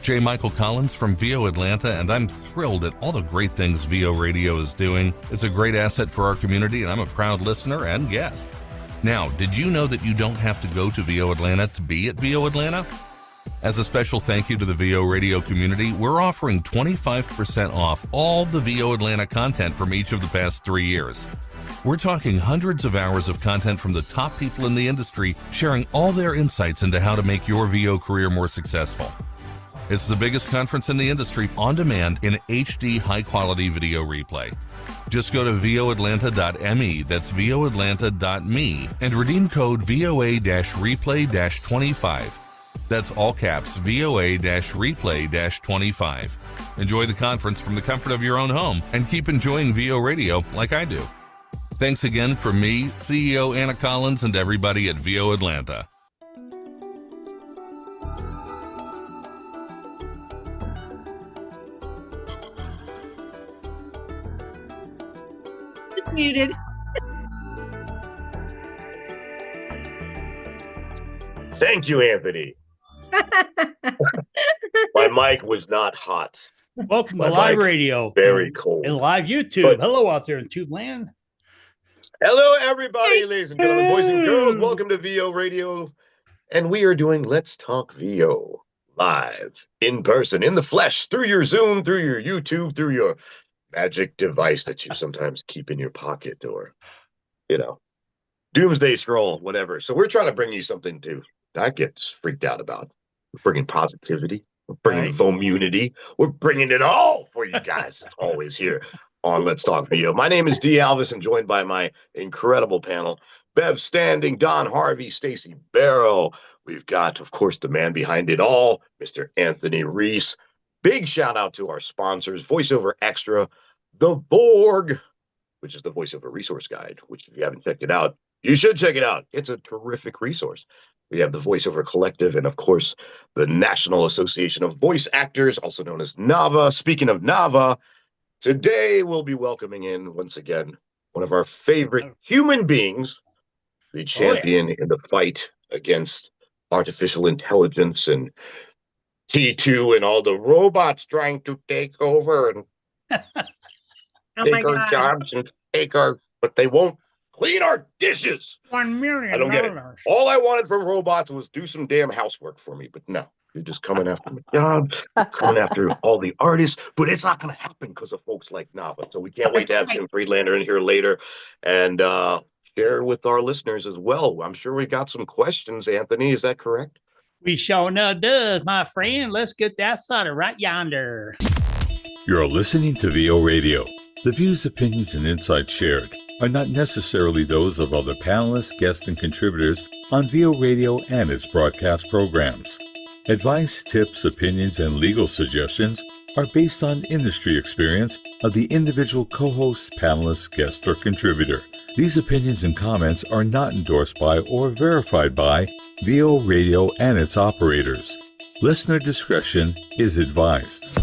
J. Michael Collins from VO Atlanta, and I'm thrilled at all the great things VO Radio is doing. It's a great asset for our community, and I'm a proud listener and guest. Now, did you know that you don't have to go to VO Atlanta to be at VO Atlanta? As a special thank you to the VO Radio community, we're offering 25% off all the VO Atlanta content from each of the past 3 years. We're talking hundreds of hours of content from the top people in the industry sharing all their insights into how to make your VO career more successful. It's the biggest conference in the industry on demand in HD high-quality video replay. Just go to voatlanta.me, that's voatlanta.me, and redeem code VOA-replay-25. That's all caps, VOA-replay-25. Enjoy the conference from the comfort of your own home and keep enjoying VO Radio like I do. Thanks again from me, CEO Anna Collins, and everybody at VO Atlanta. Just muted. Thank you, Anthony. My mic was not hot. Welcome to live radio. Very cold. And live YouTube. Hello out there in Tube Land. Hello, everybody, ladies and gentlemen, boys and girls. Welcome to VO Radio. And we are doing Let's Talk VO live, in person, in the flesh, through your Zoom, through your YouTube, through your magic device that you sometimes keep in your pocket or, doomsday scroll, whatever. So we're trying to bring you something that gets freaked out about. We're bringing positivity. We're bringing Vomunity. We're bringing it all for you guys. It's always here on Let's Talk VO. My name is D. Alvis. I'm joined by my incredible panel. Bev Standing, Don Harvey, Stacey Barrow. We've got, of course, the man behind it all, Mr. Anthony Reese. Big shout out to our sponsors, VoiceOver Extra, The Borg, which is the VoiceOver Resource Guide, which if you haven't checked it out, you should check it out. It's a terrific resource. We have the VoiceOver Collective and, of course, the National Association of Voice Actors, also known as NAVA. Speaking of NAVA, today we'll be welcoming in, once again, one of our favorite human beings, the champion in the fight against artificial intelligence and T2 and all the robots trying to take over and take our jobs and but they won't clean our dishes. $1 million. I don't get it. All I wanted from robots was do some damn housework for me, but no. You're just coming after my job, coming after all the artists, but it's not going to happen because of folks like Nava. So we can't wait to have Tim Friedlander in here later and share with our listeners as well. I'm sure we got some questions, Anthony. Is that correct? We sure enough does, my friend. Let's get that started right yonder. You're listening to VO Radio. The views, opinions, and insights shared are not necessarily those of other panelists, guests, and contributors on VO Radio and its broadcast programs. Advice, tips, opinions, and legal suggestions are based on industry experience of the individual co-host, panelist, guest, or contributor. These opinions and comments are not endorsed by or verified by VO Radio and its operators. Listener discretion is advised.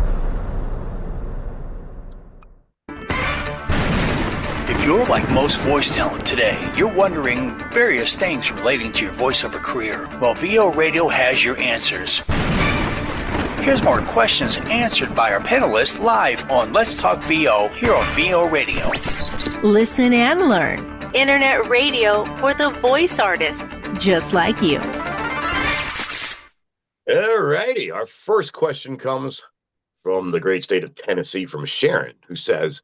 If you're like most voice talent today, you're wondering various things relating to your voiceover career. Well, VO Radio has your answers. Here's more questions answered by our panelists live on Let's Talk VO here on VO Radio. Listen and learn. Internet radio for the voice artist, just like you. All righty. Our first question comes from the great state of Tennessee from Sharon, who says,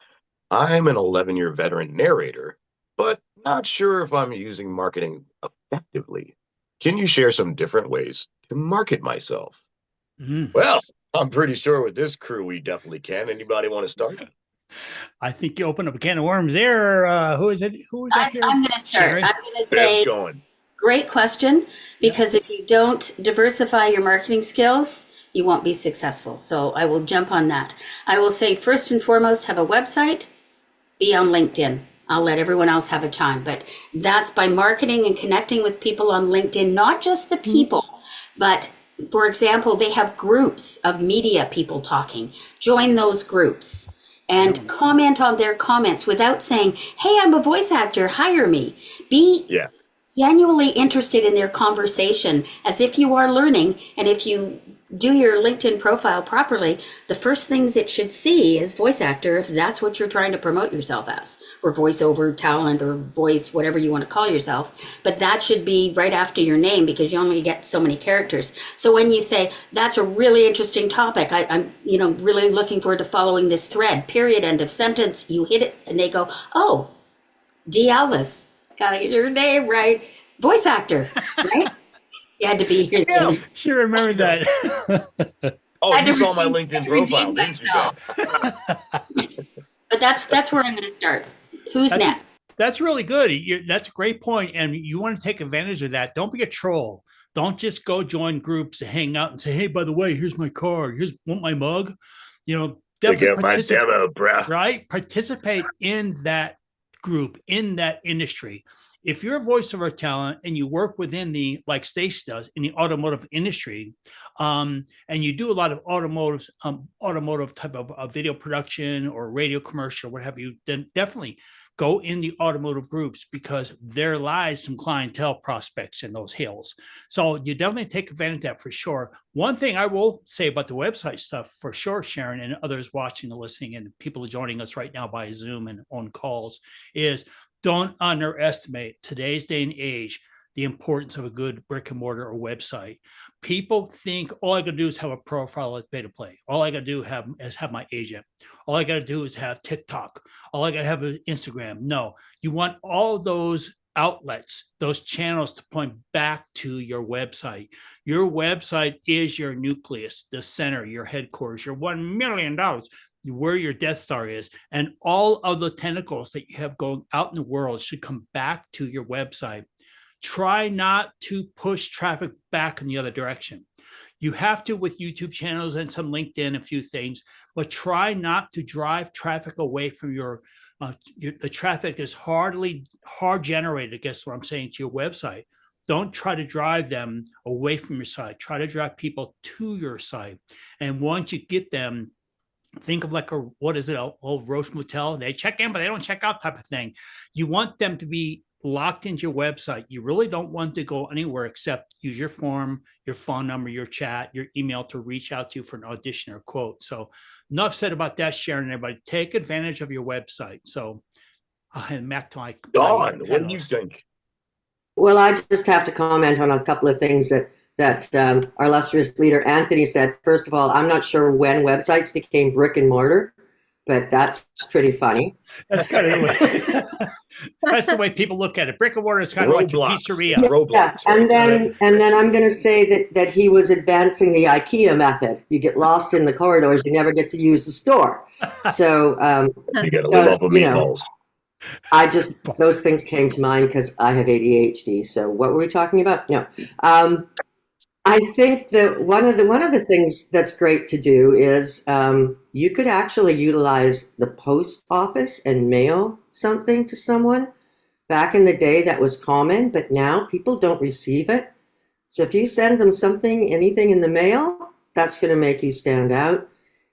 I'm an 11-year veteran narrator, but not sure if I'm using marketing effectively. Can you share some different ways to market myself? Well, I'm pretty sure with this crew, we definitely can. Anybody want to start? I think you opened up a can of worms there. Who is it? I'm going to start. Sharon? I'm going to say, great question, because if you don't diversify your marketing skills, you won't be successful. So I will jump on that. I will say, first and foremost, have a website, be on LinkedIn. I'll let everyone else have a time, but that's by marketing and connecting with people on LinkedIn, not just the people, but for example, they have groups of media people talking. Join those groups and comment on their comments without saying, hey, I'm a voice actor, hire me. genuinely interested in their conversation, as if you are learning. And if you do your LinkedIn profile properly, the first things it should see is voice actor, if that's what you're trying to promote yourself as, or voiceover talent, or voice, whatever you want to call yourself. But that should be right after your name, because you only get so many characters. So when you say, that's a really interesting topic, I'm really looking forward to following this thread, period, end of sentence, you hit it, and they go, oh, D. Elvis, gotta get your name right, voice actor, right? You had to be here. Should remember that. Oh, you saw my LinkedIn profile, didn't you? But that's where I'm going to start. Who's next? That's really good. That's a great point, and you want to take advantage of that. Don't be a troll. Don't just go join groups and hang out and say, "Hey, by the way, here's my card. Want my mug?" Definitely participate, my demo, bro. Right? Participate in that group, in that industry. If you're a voiceover talent and you work within like Stacey does in the automotive industry, and you do a lot of automotive type of video production or radio commercial, what have you, then definitely go in the automotive groups, because there lies some clientele prospects in those hills. So you definitely take advantage of that for sure. One thing I will say about the website stuff for sure, Sharon, and others watching and listening, and people joining us right now by Zoom and on calls, is don't underestimate today's day and age the importance of a good brick and mortar or website. People think all I got to do is have a profile at Beta Play. All I got to do is have my agent. All I got to do is have TikTok. All I got to have is Instagram. No, you want all those outlets, those channels to point back to your website. Your website is your nucleus, the center, your headquarters, your $1 million, where your Death Star is, and all of the tentacles that you have going out in the world should come back to your website. Try not to push traffic back in the other direction. You have to with YouTube channels and some LinkedIn, a few things, but try not to drive traffic away from the traffic is hard generated, I guess what I'm saying, to your website. Don't try to drive them away from your site. Try to drive people to your site. And once you get them, think of like old Roche Motel. They check in, but they don't check out type of thing. You want them to be locked into your website. You really don't want to go anywhere except use your form, your phone number, your chat, your email to reach out to you for an audition or quote. So enough said about that, Sharon. Everybody, take advantage of your website. So I'll hand back to my Dawn. What do you think? Well, I just have to comment on a couple of things that our illustrious leader Anthony said. First of all, I'm not sure when websites became brick and mortar, but that's pretty funny. That's kind of the way. That's the way people look at it. Brick and mortar is kind of like your pizzeria. Yeah, and then I'm going to say that he was advancing the IKEA method. You get lost in the corridors, you never get to use the store. So you got to live off of meatballs. Those things came to mind because I have ADHD. So what were we talking about? No. I think that one of the things that's great to do is you could actually utilize the post office and mail something to someone. Back in the day, that was common, but now people don't receive it. So if you send them anything in the mail, that's going to make you stand out.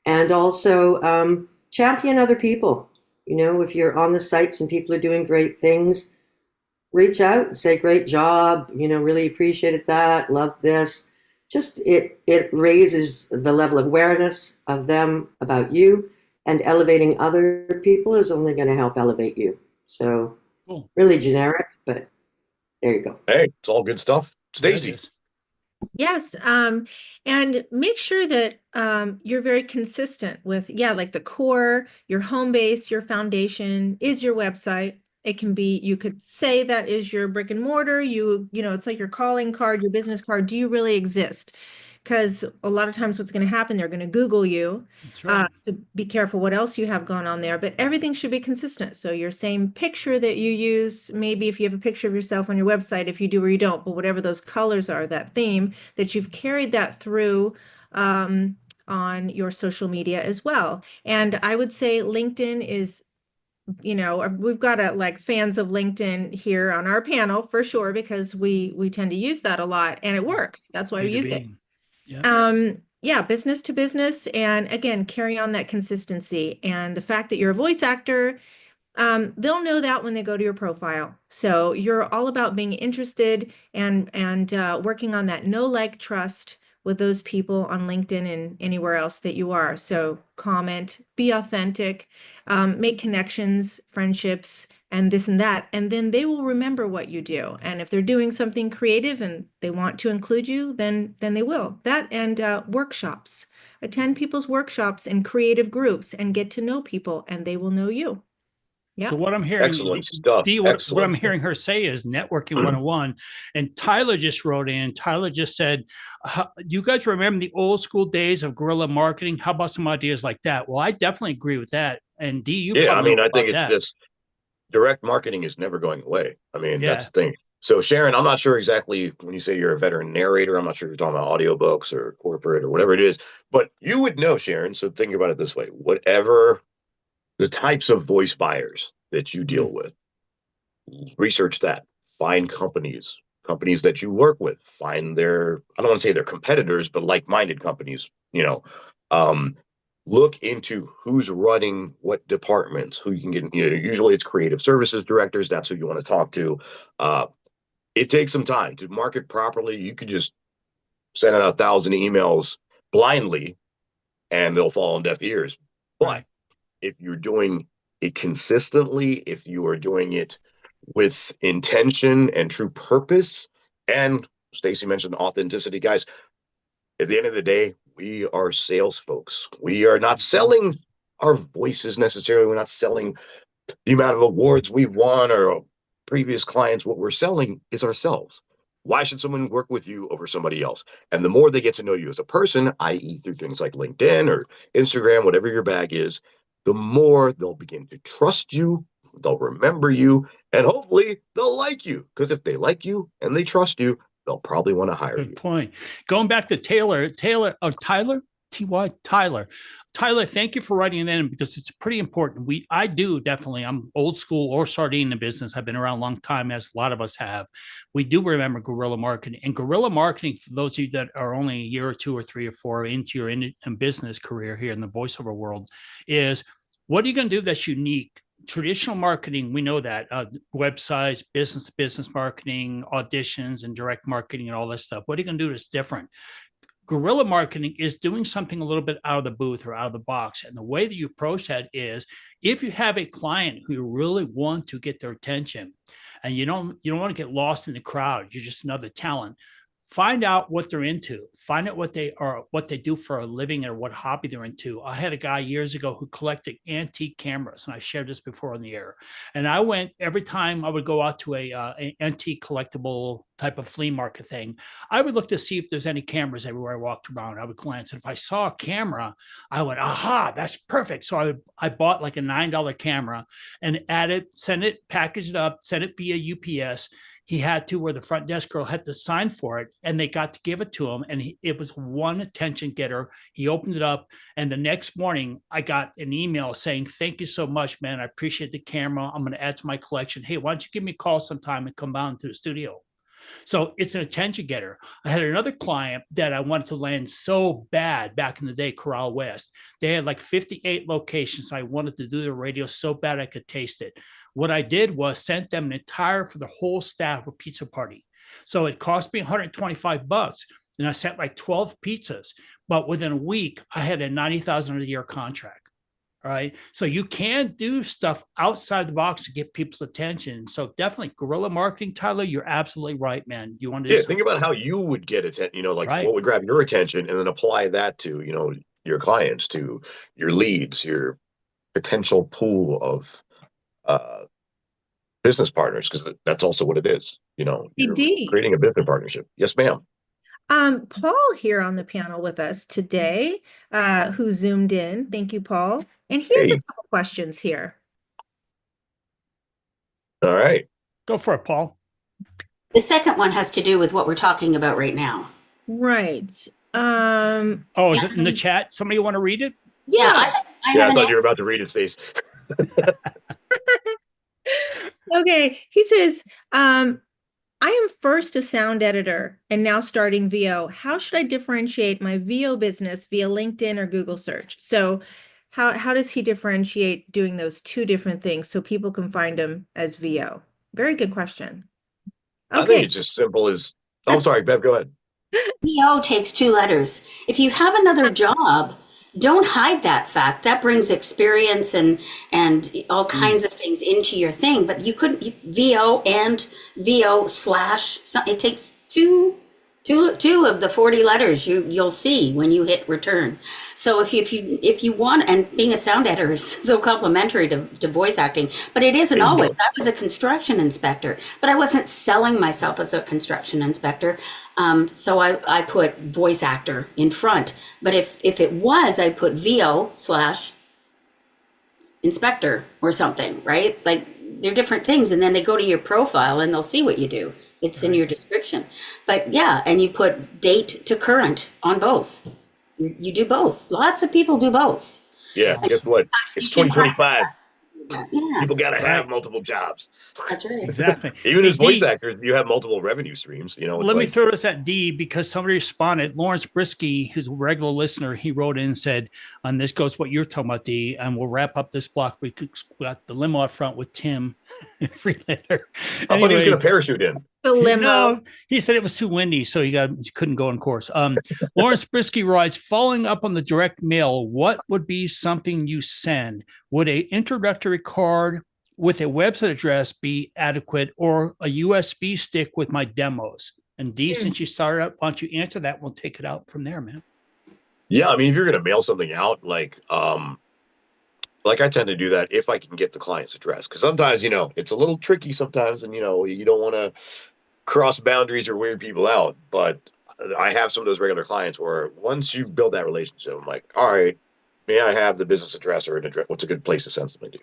And also champion other people. If you're on the sites and people are doing great things, reach out and say, great job, really appreciated that, love this. Just it raises the level of awareness of them about you, and elevating other people is only going to help elevate you. So cool. Really generic, but there you go. Hey, it's all good stuff. Stacey. Yes. And make sure that you're very consistent with, like the core, your home base, your foundation is your website. It can be, you could say that is your brick and mortar, it's like your calling card, your business card. Do you really exist? Because a lot of times what's going to happen, they're going to Google you. That's right. So be careful what else you have going on there, but everything should be consistent. So your same picture that you use, maybe if you have a picture of yourself on your website, if you do or you don't, but whatever those colors are, that theme, that you've carried that through on your social media as well. And I would say LinkedIn is, we've got fans of LinkedIn here on our panel for sure, because we tend to use that a lot and it works. That's why we used it. Yeah. Business to business. And again, carry on that consistency. And the fact that you're a voice actor, they'll know that when they go to your profile. So you're all about being interested and working on that know, like, trust with those people on LinkedIn and anywhere else that you are. So comment, be authentic, make connections, friendships, and this and that. And then they will remember what you do. And if they're doing something creative and they want to include you, then they will. That and workshops. Attend people's workshops and creative groups and get to know people, and they will know you. Yeah. So what I'm hearing, Excellent stuff. Dee, what I'm Excellent stuff. hearing her say is networking 101. And Tyler just wrote in. Tyler just said, do you guys remember the old school days of guerrilla marketing? How about some ideas like that? Well, I definitely agree with that. And Dee, you Yeah, I probably mean, know I think about it's that. just direct marketing is never going away. I mean, Yeah. that's the thing. So Sharon, I'm not sure exactly when you say you're a veteran narrator, I'm not sure if you're talking about audiobooks or corporate or whatever it is, but you would know, Sharon. So think about it this way: whatever the types of voice buyers that you deal with, research that, find companies that you work with, find their, I don't want to say their competitors, but like-minded companies, look into who's running what departments, who you can get, usually it's creative services directors. That's who you want to talk to. It takes some time to market properly. You could just send out 1,000 emails blindly and they'll fall on deaf ears. But Right. if you're doing it consistently, if you are doing it with intention and true purpose, and Stacy mentioned authenticity, guys, at the end of the day, we are sales folks. We are not selling our voices necessarily. We're not selling the amount of awards we won or previous clients. What we're selling is ourselves. Why should someone work with you over somebody else? And the more they get to know you as a person, i.e. through things like LinkedIn or Instagram, whatever your bag is, the more they'll begin to trust you, they'll remember you, and hopefully they'll like you. Because if they like you and they trust you, they'll probably want to hire Good you. point. Going back to Tyler, T-Y, Tyler, thank you for writing it in because it's pretty important. I'm old school or sardine in the business. I've been around a long time, as a lot of us have. We do remember guerrilla marketing. And guerrilla marketing, for those of you that are only a year or two or three or four into your business career here in the voiceover world, is what are you going to do that's unique? Traditional marketing, we know that websites, business to business marketing, auditions, and direct marketing, and all this stuff. What are you going to do that's different? Guerrilla marketing is doing something a little bit out of the booth or out of the box. And the way that you approach that is if you have a client who you really want to get their attention and you don't want to get lost in the crowd, you're just another talent. Find out what they're into, find out what they do for a living or what hobby they're into. I had a guy years ago who collected antique cameras, and I shared this before on the air. And I went every time I would go out to an antique collectible type of flea market thing, I would look to see if there's any cameras everywhere I walked around. I would glance, and if I saw a camera, I went, aha, that's perfect. So I bought like a $9 camera and sent it, packaged it up, sent it via UPS. He had to, where the front desk girl had to sign for it, and they got to give it to him. And it was one attention getter. He opened it up, and the next morning I got an email saying, "Thank you so much, man. I appreciate the camera. I'm going to add to my collection. Hey, why don't you give me a call sometime and come down to the studio?" So it's an attention getter. I had another client that I wanted to land so bad back in the day, Corral West. They had like 58 locations. I wanted to do their radio so bad I could taste it. What I did was sent them an entire, for the whole staff, a pizza party. So it cost me $125, and I sent like 12 pizzas. But within a week, I had a $90,000 a year contract. All right. So you can do stuff outside the box to get people's attention. So definitely guerrilla marketing, Tyler, you're absolutely right, man. You want to do think about how you would get attention, Right. What would grab your attention, and then apply that to, your clients, to your leads, your potential pool of business partners, because that's also what it is. You're Dee. creating a business partnership. Yes, ma'am. Paul here on the panel with us today, who zoomed in. Thank you, Paul. And he has a couple questions here. All right. Go for it, Paul. The second one has to do with what we're talking about right now. Right. Is it in the chat? Somebody want to read it? Yeah. I thought you were about to read it, Stace. Okay. He says, I am first a sound editor and now starting VO. How should I differentiate my VO business via LinkedIn or Google search? So How does he differentiate doing those two different things so people can find him as VO? Very good question. I think Okay. it's just simple as. Oh, I'm sorry, Bev. Go ahead. VO takes 2 letters. If you have another job, don't hide that fact. That brings experience and all kinds of things into your thing. But you couldn't VO and VO slash. It takes two of the 40 letters you'll see when you hit return. So if you want, and being a sound editor is so complementary to voice acting, but it isn't always. I was a construction inspector, but I wasn't selling myself as a construction inspector. So I put voice actor in front. But if it was, I put VO slash inspector or something, right? Like they're different things. And then they go to your profile and they'll see what you do. It's in your description. But yeah, and you put date to current on both. You do both. Lots of people do both. Yeah, guess what? It's 2025. Yeah, People got to have multiple jobs. that's right. Exactly. Even as Hey, voice Dee, actors, you have multiple revenue streams. You know, it's let me like, throw this at D because somebody responded. Lawrence Brisky, who's a regular listener, he wrote in and said, and this goes what you're talking about, D, and we'll wrap up this block. We got the limo up front with Tim Friedlander. I thought he was going to parachute in. The limo. No, he said it was too windy, so he couldn't go on course. Lawrence Brisky writes, following up on the direct mail, what would be something you send? Would a introductory card with a website address be adequate, or a USB stick with my demos? And D, since you started up, why don't you answer that? We'll take it out from there, man. Yeah, I mean, if you're going to mail something out, like I tend to do that if I can get the client's address, because sometimes, you know, it's a little tricky sometimes, and, you know, you don't want to cross boundaries or weird people out. But I have some of those regular clients where once you build that relationship, I'm like, all right, may I have the business address or an address? What's a good place to send something to?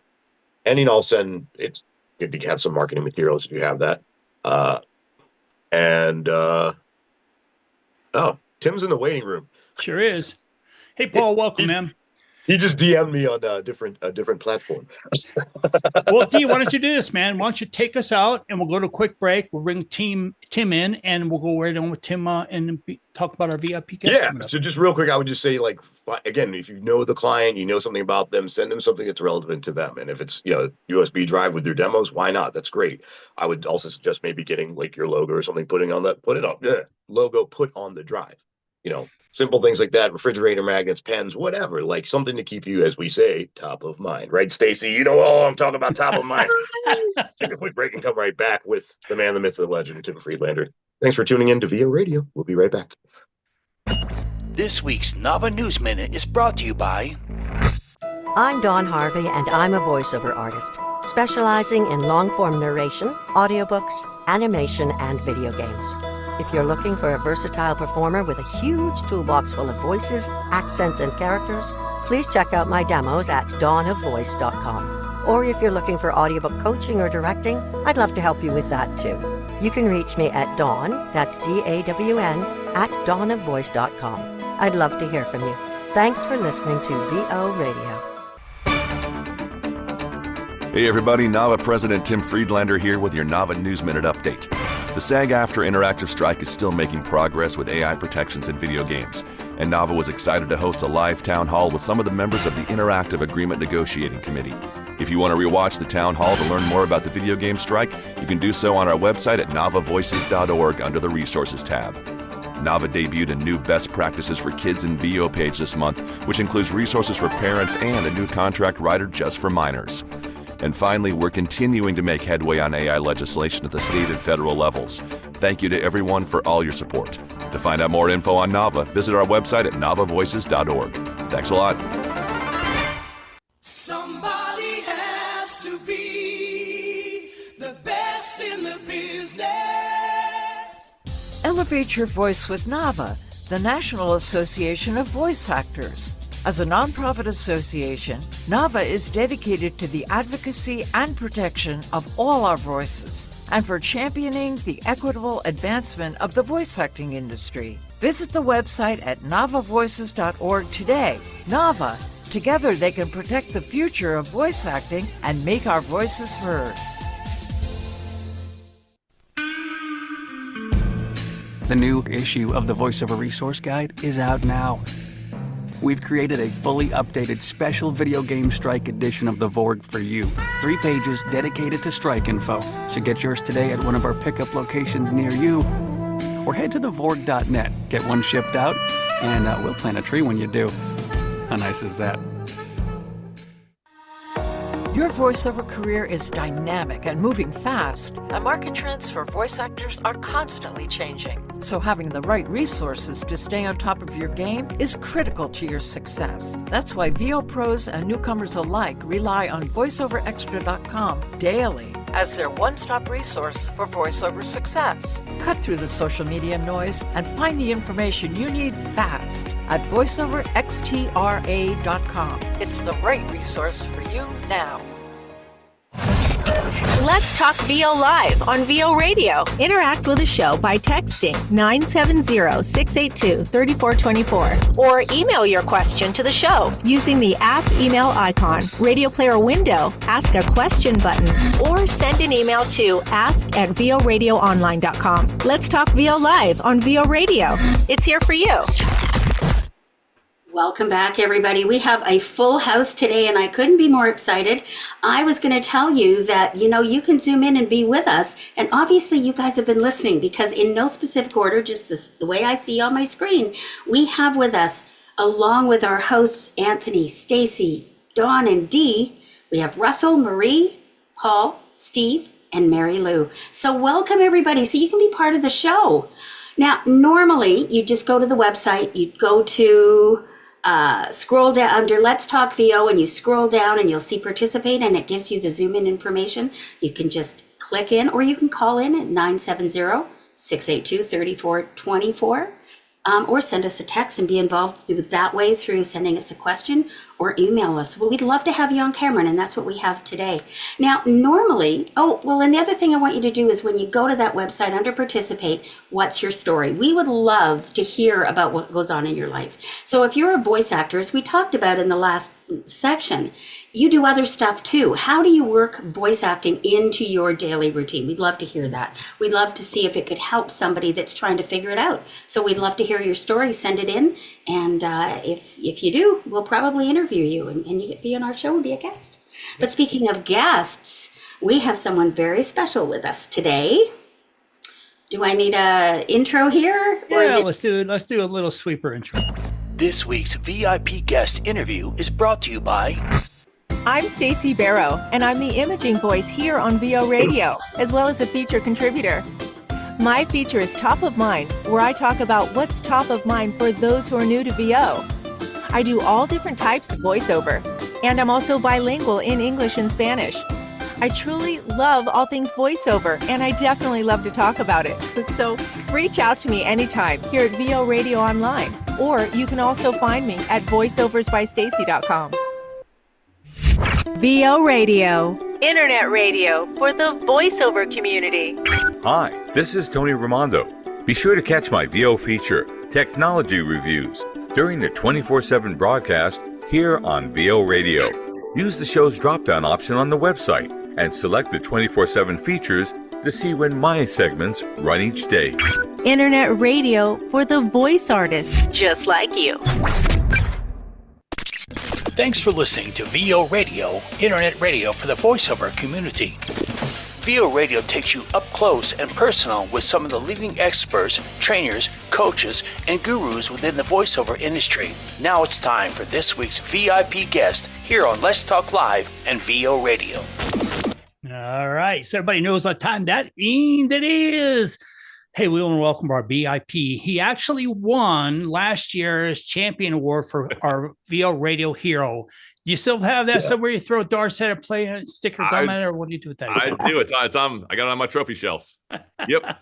And, you know, I'll send, it's good to have some marketing materials if you have that. Oh, Tim's in the waiting room. Sure is. Hey, Paul, welcome, man. He just DM'd me on a different platform. Well, D, why don't you do this, man? Why don't you take us out and we'll go to a quick break. We'll bring Tim in and we'll go right on with Tim and talk about our VIP guest. Yeah. So just real quick, I would just say, like, again, if you know the client, you know something about them, send them something that's relevant to them. And if it's, you know, USB drive with your demos, why not? That's great. I would also suggest maybe getting like your logo or something, put it on logo, put on the drive, you know. Simple things like that, refrigerator magnets, pens, whatever, like something to keep you, as we say, top of mind. Right, Stacy? You know, I'm talking about top of mind. Take a quick break and come right back with the man, the myth, the legend, Tim Friedlander. Thanks for tuning in to VO Radio. We'll be right back. This week's Nava News Minute is brought to you by... I'm Dawn Harvey, and I'm a voiceover artist, specializing in long-form narration, audiobooks, animation, and video games. If you're looking for a versatile performer with a huge toolbox full of voices, accents, and characters, please check out my demos at dawnofvoice.com. Or if you're looking for audiobook coaching or directing, I'd love to help you with that too. You can reach me at Dawn, that's D-A-W-N, at dawnofvoice.com. I'd love to hear from you. Thanks for listening to VO Radio. Hey everybody, NAVA President Tim Friedlander here with your NAVA News Minute Update. The SAG-AFTRA interactive strike is still making progress with AI protections in video games, and NAVA was excited to host a live town hall with some of the members of the Interactive Agreement Negotiating Committee. If you want to rewatch the town hall to learn more about the video game strike, you can do so on our website at navavoices.org under the Resources tab. NAVA debuted a new Best Practices for Kids in VO page this month, which includes resources for parents and a new contract writer just for minors. And finally, we're continuing to make headway on AI legislation at the state and federal levels. Thank you to everyone for all your support. To find out more info on NAVA, visit our website at navavoices.org. Thanks a lot. Somebody has to be the best in the business. Elevate your voice with NAVA, the National Association of Voice Actors. As a nonprofit association, NAVA is dedicated to the advocacy and protection of all our voices and for championing the equitable advancement of the voice acting industry. Visit the website at navavoices.org today. NAVA, together they can protect the future of voice acting and make our voices heard. The new issue of the VoiceOver Resource Guide is out now. We've created a fully updated special video game strike edition of the Vorg for you. 3 pages dedicated to strike info. So get yours today at one of our pickup locations near you. Or head to thevorg.net, get one shipped out, and we'll plant a tree when you do. How nice is that? Your voiceover career is dynamic and moving fast, and market trends for voice actors are constantly changing. So having the right resources to stay on top of your game is critical to your success. That's why VO pros and newcomers alike rely on VoiceOverXtra.com daily as their one-stop resource for voiceover success. Cut through the social media noise and find the information you need fast at VoiceOverXtra.com. It's the right resource for you now. Let's Talk VO Live on VO Radio. Interact with the show by texting 970-682-3424 or email your question to the show using the app email icon, radio player window, ask a question button, or send an email to ask@voradioonline.com. Let's Talk VO Live on VO Radio. It's here for you. Welcome back, everybody. We have a full house today, and I couldn't be more excited. I was going to tell you that, you can zoom in and be with us. And obviously, you guys have been listening because in no specific order, just the way I see on my screen, we have with us, along with our hosts, Anthony, Stacy, Dawn, and Dee, we have Russell, Marie, Paul, Steve, and Mary Lou. So welcome, everybody. So you can be part of the show. Now, normally, you just go to the website, you go to scroll down under Let's Talk VO, and you scroll down and you'll see participate, and it gives you the zoom in information. You can just click in, or you can call in at 970-682-3424, or send us a text and be involved that way through sending us a question or email us. Well, we'd love to have you on camera, and that's what we have today. Now, normally, and the other thing I want you to do is when you go to that website under participate, what's your story? We would love to hear about what goes on in your life. So if you're a voice actor, as we talked about in the last section, you do other stuff too. How do you work voice acting into your daily routine? We'd love to hear that. We'd love to see if it could help somebody that's trying to figure it out. So we'd love to hear your story. Send it in. And if you do, we'll probably interview you and you get be on our show and be a guest. But speaking of guests, we have someone very special with us today. Do I need a intro here? Yeah, let's do a little sweeper intro. This week's VIP guest interview is brought to you by... I'm Stacey Barrow, and I'm the imaging voice here on VO Radio, as well as a feature contributor. My feature is Top of Mind, where I talk about what's top of mind for those who are new to VO. I do all different types of voiceover, and I'm also bilingual in English and Spanish. I truly love all things voiceover, and I definitely love to talk about it. So reach out to me anytime here at VO Radio Online, or you can also find me at voiceoversbystacy.com. VO Radio, internet radio for the voiceover community. Hi, this is Tony Raimondo. Be sure to catch my VO feature, Technology Reviews, during the 24/7 broadcast here on VO Radio. Use the show's drop-down option on the website and select the 24/7 features to see when my segments run each day. Internet radio for the voice artists just like you. Thanks for listening to VO Radio, internet radio for the voiceover community. VO Radio takes you up close and personal with some of the leading experts, trainers, coaches, and gurus within the voiceover industry. Now it's time for this week's VIP guest here on Let's Talk Live and VO Radio. All right, so everybody knows what time that means it is. Hey, we want to welcome our VIP. He actually won last year's champion award for our VO Radio Hero. Do you still have that somewhere? You throw darts at it, play a sticker gum at it, or what do you do with that? I do. It's on. I got it on my trophy shelf. Yep.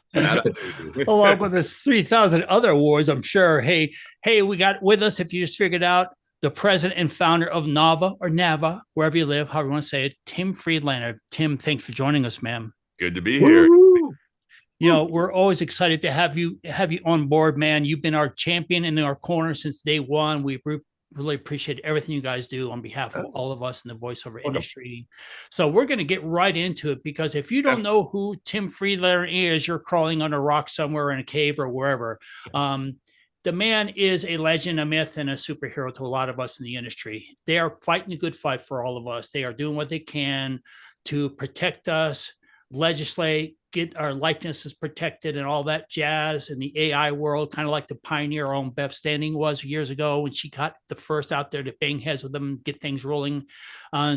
Along with this 3,000 other awards, I'm sure. Hey, we got with us, if you just figured out, the president and founder of NAVA or NAVA, wherever you live, however you want to say it, Tim Friedlander. Tim, thanks for joining us, man. Good to be here. Woo-hoo. We're always excited to have you on board, man. You've been our champion in our corner since day one. We really appreciate everything you guys do on behalf of all of us in the voiceover industry. So we're going to get right into it, because if you don't know who Tim Friedlander is, you're crawling on a rock somewhere in a cave or wherever. the man is a legend, a myth, and a superhero to a lot of us in the industry. They are fighting the good fight for all of us. They are doing what they can to protect us, legislate, get our likenesses protected and all that jazz in the AI world, kind of like the pioneer our own Beth Standing was years ago when she got the first out there to bang heads with them and get things rolling.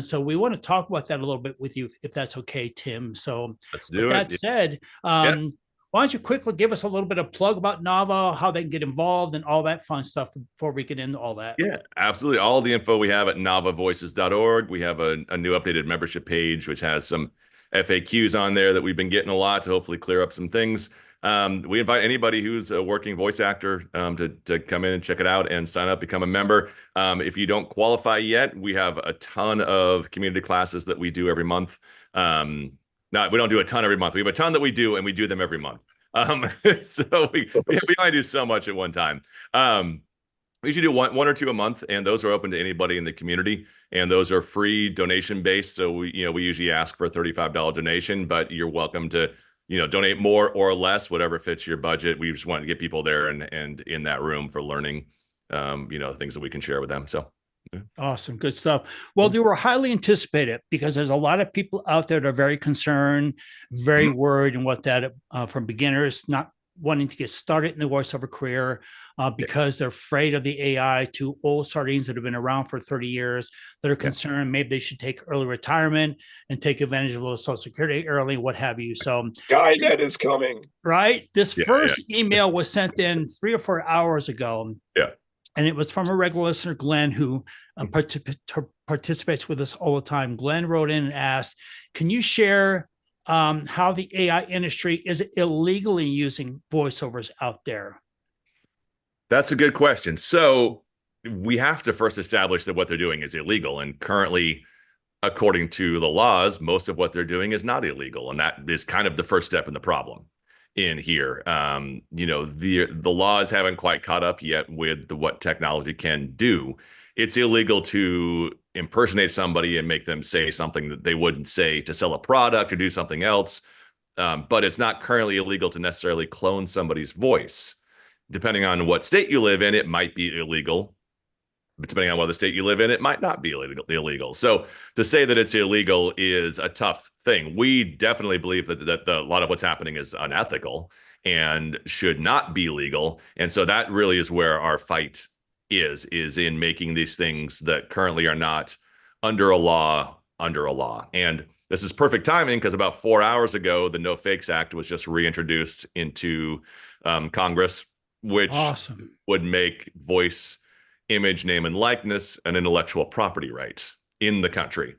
So we want to talk about that a little bit with you, if that's okay, Tim. So let's do with it. that said, why don't you quickly give us a little bit of plug about Nava, how they can get involved and all that fun stuff before we get into all that? Yeah, absolutely. All the info we have at navavoices.org. We have a new updated membership page, which has some FAQs on there that we've been getting a lot to hopefully clear up some things. We invite anybody who's a working voice actor to come in and check it out and sign up, become a member. If you don't qualify yet, we have a ton of community classes that we do every month. No, we don't do a ton every month. We have a ton that we do, and we do them every month. So we only do so much at one time. We usually do one or two a month, and those are open to anybody in the community, and those are free, donation based. So we usually ask for a $35 donation, but you're welcome to donate more or less, whatever fits your budget. We just want to get people there and in that room for learning, things that we can share with them. So. Awesome. Good stuff. Well, they were highly anticipated because there's a lot of people out there that are very concerned, very worried, and what that from beginners not wanting to get started in the voiceover career because they're afraid of the AI, to old sardines that have been around for 30 years that are concerned maybe they should take early retirement and take advantage of a little Social Security early, what have you. So Skynet is coming. Right. This first email was sent in 3 or 4 hours ago. Yeah. And it was from a regular listener, Glenn, who participates with us all the time. Glenn wrote in and asked, can you share how the AI industry is illegally using voiceovers out there? That's a good question. So we have to first establish that what they're doing is illegal. And currently, according to the laws, most of what they're doing is not illegal. And that is kind of the first step in the problem in here. The laws haven't quite caught up yet with what technology can do. It's illegal to impersonate somebody and make them say something that they wouldn't say to sell a product or do something else. But it's not currently illegal to necessarily clone somebody's voice. Depending on what state you live in, it might be illegal. But depending on what the state you live in, it might not be illegal. So to say that it's illegal is a tough thing. We definitely believe that a lot of what's happening is unethical and should not be legal. And so that really is where our fight is in making these things that currently are not under a law. And this is perfect timing because about 4 hours ago, the No Fakes Act was just reintroduced into Congress, which would make voice, image, name, and likeness an intellectual property right in the country,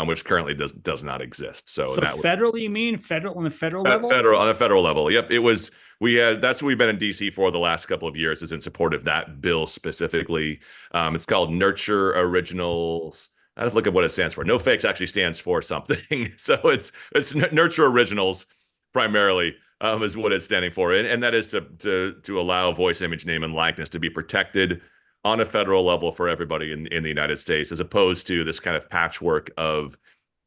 which currently does not exist. So that federally, you mean federal on the federal level? On a federal level. Yep. That's what we've been in DC for the last couple of years, is in support of that bill specifically. It's called Nurture Originals. I have to look at what it stands for. No Fakes actually stands for something. So it's Nurture Originals primarily. Is what it's standing for, and that is to allow voice, image, name, and likeness to be protected on a federal level for everybody in the United States, as opposed to this kind of patchwork of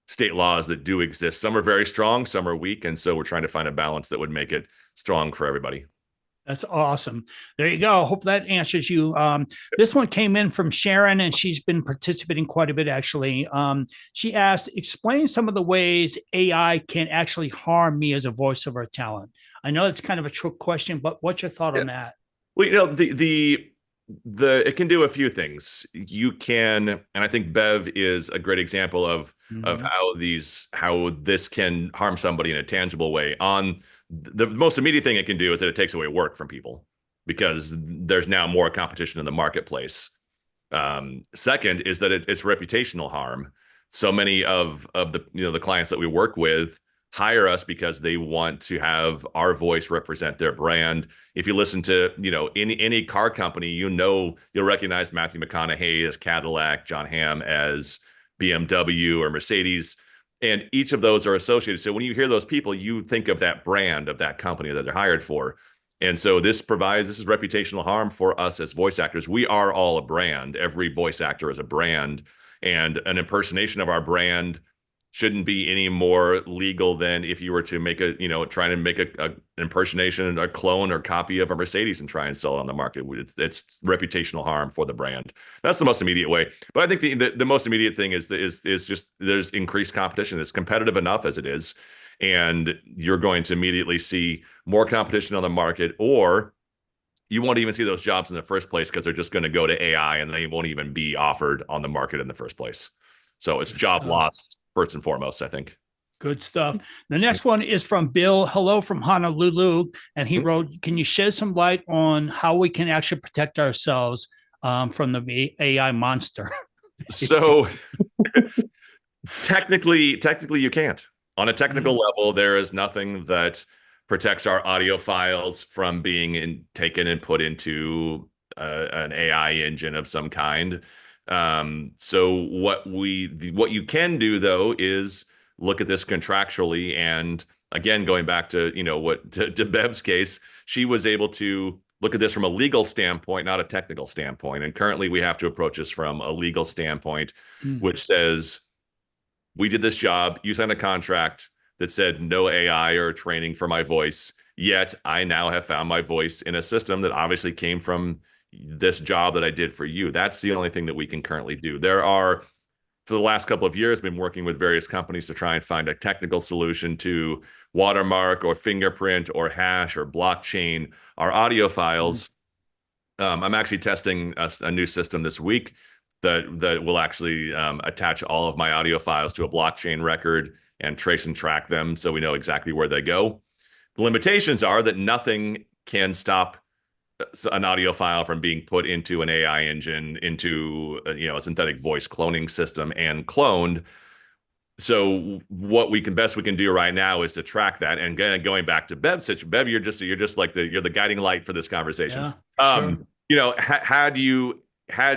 state laws that do exist. Some are very strong, some are weak, and so we're trying to find a balance that would make it strong for everybody. That's awesome. There you go. Hope that answers you. This one came in from Sharon, and she's been participating quite a bit, actually. She asked, explain some of the ways AI can actually harm me as a voiceover talent. I know it's kind of a trick question, but what's your thought on that? Well, it can do a few things. You can, and I think Bev is a great example of how this can harm somebody in a tangible way. On the most immediate thing it can do is that it takes away work from people because there's now more competition in the marketplace. Second is that it's reputational harm. So many of the clients that we work with hire us because they want to have our voice represent their brand. If you listen to any car company, you'll recognize Matthew McConaughey as Cadillac, John Hamm as BMW or Mercedes. And each of those are associated. So when you hear those people, you think of that brand of that company that they're hired for. And so this is reputational harm for us as voice actors. We are all a brand. Every voice actor is a brand, and an impersonation of our brand shouldn't be any more legal than if you were to make trying to make a impersonation, a clone or copy of a Mercedes and try and sell it on the market. It's reputational harm for the brand. That's the most immediate way. But I think the most immediate thing is just there's increased competition. It's competitive enough as it is, and you're going to immediately see more competition on the market, or you won't even see those jobs in the first place because they're just going to go to AI and they won't even be offered on the market in the first place. So it's job loss first and foremost, I think. Good stuff. The next one is from Bill. Hello from Honolulu. And he wrote, can you shed some light on how we can actually protect ourselves from the AI monster? So technically you can't. On a technical level, there is nothing that protects our audio files from being taken and put into an AI engine of some kind. So what you can do though is look at this contractually, and again, going back to to Bev's case, she was able to look at this from a legal standpoint, not a technical standpoint. And currently we have to approach this from a legal standpoint, which says, we did this job, you signed a contract that said no AI or training for my voice, yet I now have found my voice in a system that obviously came from this job that I did for you. That's the only thing that we can currently do. There are, for the last couple of years, been working with various companies to try and find a technical solution to watermark or fingerprint or hash or blockchain our audio files. I'm actually testing a new system this week that will actually attach all of my audio files to a blockchain record and trace and track them so we know exactly where they go. The limitations are that nothing can stop an audio file from being put into an AI engine, into a synthetic voice cloning system and cloned. So what we can do right now is to track that. And going back to Bev's situation, Bev, you're just like you're the guiding light for this conversation. Yeah, sure.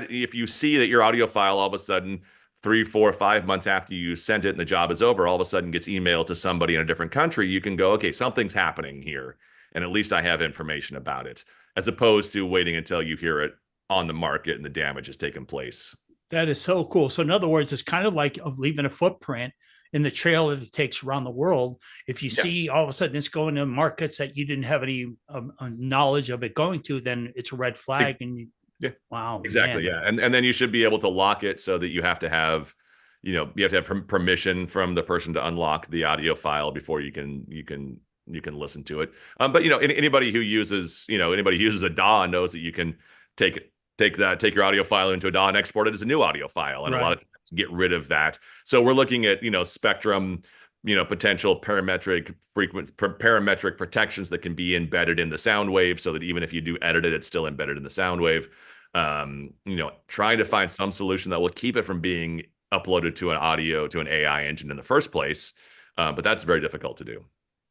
If you see that your audio file all of a sudden 3, 4, 5 months after you sent it and the job is over, all of a sudden gets emailed to somebody in a different country, you can go, okay, something's happening here, and at least I have information about it, as opposed to waiting until you hear it on the market and the damage has taken place. That is so cool. So in other words, it's kind of like of leaving a footprint in the trail that it takes around the world. If you see all of a sudden it's going to markets that you didn't have any knowledge of it going to, then it's a red flag. And wow, exactly. Man. Yeah. And then you should be able to lock it so that you have to have, permission from the person to unlock the audio file before you can listen to it. But anybody who uses a DAW knows that you can take your audio file into a DAW and export it as a new audio file. And a lot of times get rid of that. So we're looking at, spectrum, potential parametric protections that can be embedded in the sound wave so that even if you do edit it, it's still embedded in the sound wave. Trying to find some solution that will keep it from being uploaded to an AI engine in the first place. But that's very difficult to do.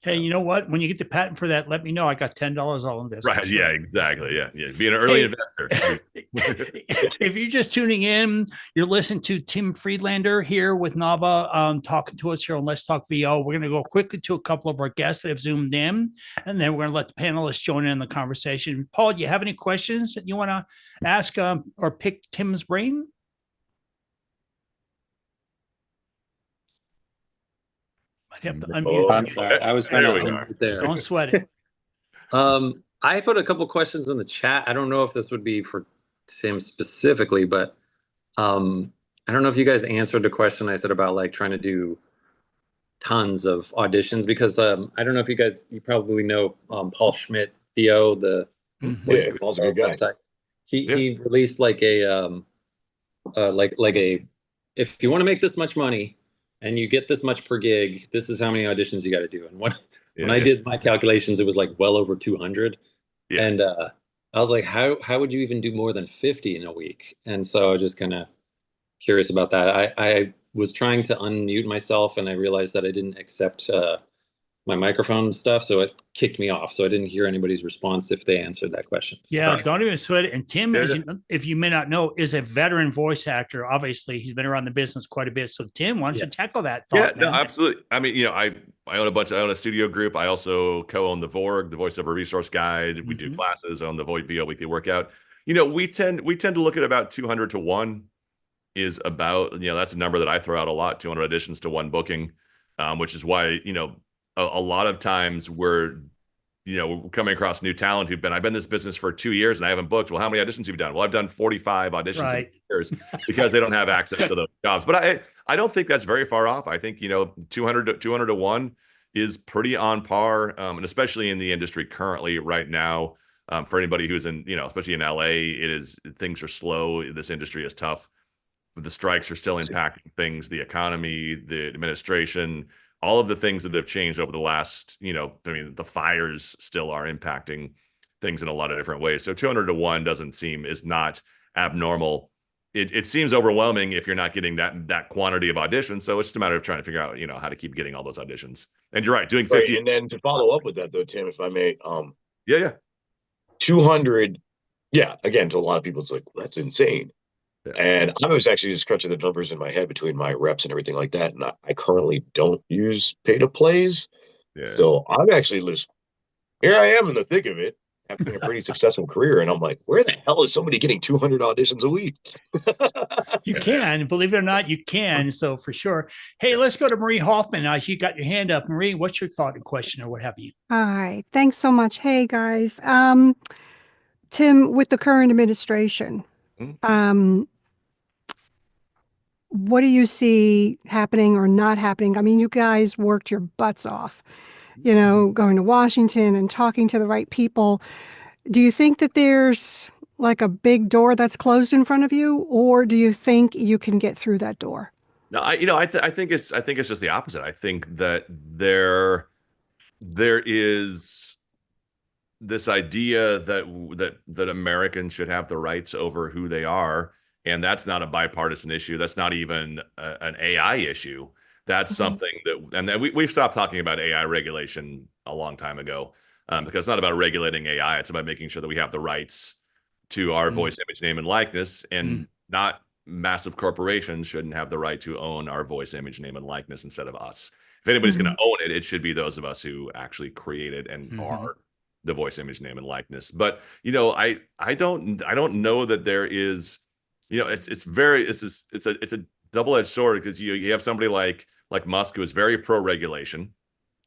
Hey, you know what? When you get the patent for that, let me know. I got $10 all in this. Right. Sure. Yeah, exactly. Yeah. Be an early investor. If you're just tuning in, you're listening to Tim Friedlander here with Nava talking to us here on Let's Talk VO. We're going to go quickly to a couple of our guests that have zoomed in, and then we're going to let the panelists join in the conversation. Paul, do you have any questions that you want to ask or pick Tim's brain? Have to unmute. I'm sorry. I was trying to unmute there. Don't sweat it. I put a couple questions in the chat. I don't know if this would be for Tim specifically, but I don't know if you guys answered the question I said about trying to do tons of auditions, because I don't know if you probably know Paul Schmidt, VO, the website. He released if you want to make this much money and you get this much per gig, this is how many auditions you got to do. And when I did my calculations, it was well over 200. Yeah. And I was like, how would you even do more than 50 in a week? And so I was just kind of curious about that. I was trying to unmute myself and I realized that I didn't accept my microphone stuff, so it kicked me off. So I didn't hear anybody's response if they answered that question. Yeah, sorry. Don't even sweat it. And Tim, if you may not know, is a veteran voice actor. Obviously, he's been around the business quite a bit. So Tim, why don't you tackle that thought? No, absolutely. I mean, I own a studio group. I also co-own the VORG, the Voiceover Resource Guide. We do classes on the VO Weekly Workout. We tend to look at about 200 to 1 is about, that's a number that I throw out a lot, 200 auditions to one booking, which is why, a lot of times we're coming across new talent I've been in this business for 2 years and I haven't booked. Well, how many auditions have you done? Well, I've done 45 auditions in 2 years because they don't have access to those jobs. But I don't think that's very far off. I think, 200 to 1 is pretty on par. And especially in the industry currently right now, for anybody who's in, especially in LA, things are slow. This industry is tough. The strikes are still impacting things, the economy, the administration, all of the things that have changed over the last, the fires still are impacting things in a lot of different ways. So 200 to 1 is not abnormal. It seems overwhelming if you're not getting that quantity of auditions. So it's just a matter of trying to figure out, how to keep getting all those auditions. And you're right, doing 50. Right, and then to follow up with that though, Tim, if I may, yeah. 200, again, to a lot of people, it's like, well, that's insane. Yeah. And I was actually just crunching the numbers in my head between my reps and everything like that. And I currently don't use pay-to-plays. Yeah. So I'm actually here I am in the thick of it, having a pretty successful career. And I'm like, where the hell is somebody getting 200 auditions a week? You can, believe it or not, you can. So for sure. Hey, let's go to Marie Hoffman. You got your hand up. Marie, what's your thought and question or what have you? Hi, thanks so much. Hey, guys. Tim, with the current administration, what do you see happening or not happening? I mean, you guys worked your butts off, going to Washington and talking to the right people. Do you think that there's like a big door that's closed in front of you, or do you think you can get through that door? No, I think it's just the opposite. I think that there is this idea that Americans should have the rights over who they are. And that's not a bipartisan issue. That's not even an AI issue. That's something and then we've stopped talking about AI regulation a long time ago, because it's not about regulating AI. It's about making sure that we have the rights to our voice, image, name, and likeness, and not massive corporations shouldn't have the right to own our voice, image, name, and likeness instead of us. If anybody's going to own it, it should be those of us who actually create it and are the voice, image, name, and likeness. But I don't know that there is. It's a double-edged sword, because you have somebody like Musk, who is very pro-regulation,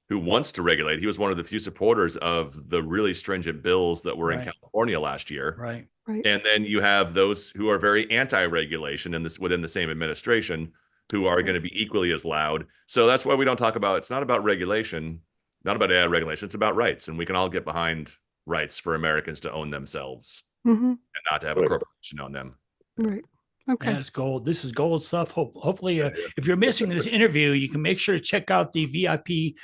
who wants to regulate. He was one of the few supporters of the really stringent bills that were in California last year. Right. And then you have those who are very anti-regulation within the same administration, who are going to be equally as loud. So that's why we don't talk about, it's not about regulation, not about AI regulation, it's about rights. And we can all get behind rights for Americans to own themselves and not to have a corporation own them. Right. Okay. That's gold. This is gold stuff. Hopefully, if you're missing this interview, you can make sure to check out the VIP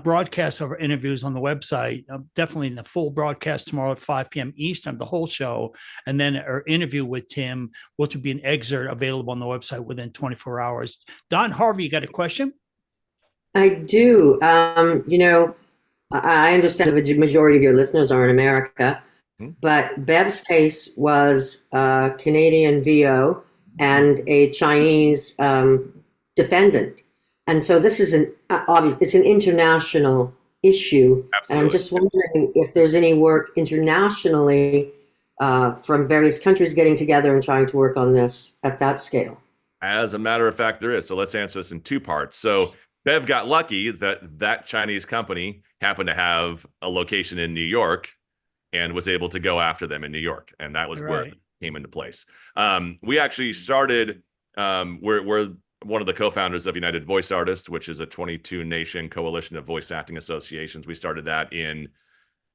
broadcast of our interviews on the website. Definitely in the full broadcast tomorrow at 5 p.m. Eastern, the whole show. And then our interview with Tim, which will be an excerpt available on the website within 24 hours. Don Harvey, you got a question? I do. I understand the majority of your listeners are in America. But Bev's case was a Canadian VO and a Chinese defendant. And so this is it's an international issue. Absolutely. And I'm just wondering if there's any work internationally from various countries getting together and trying to work on this at that scale. As a matter of fact, there is. So let's answer this in two parts. So Bev got lucky that Chinese company happened to have a location in New York and was able to go after them in New York. And that was where it came into place. We actually started, we're one of the co-founders of United Voice Artists, which is a 22-nation coalition of voice acting associations. We started that in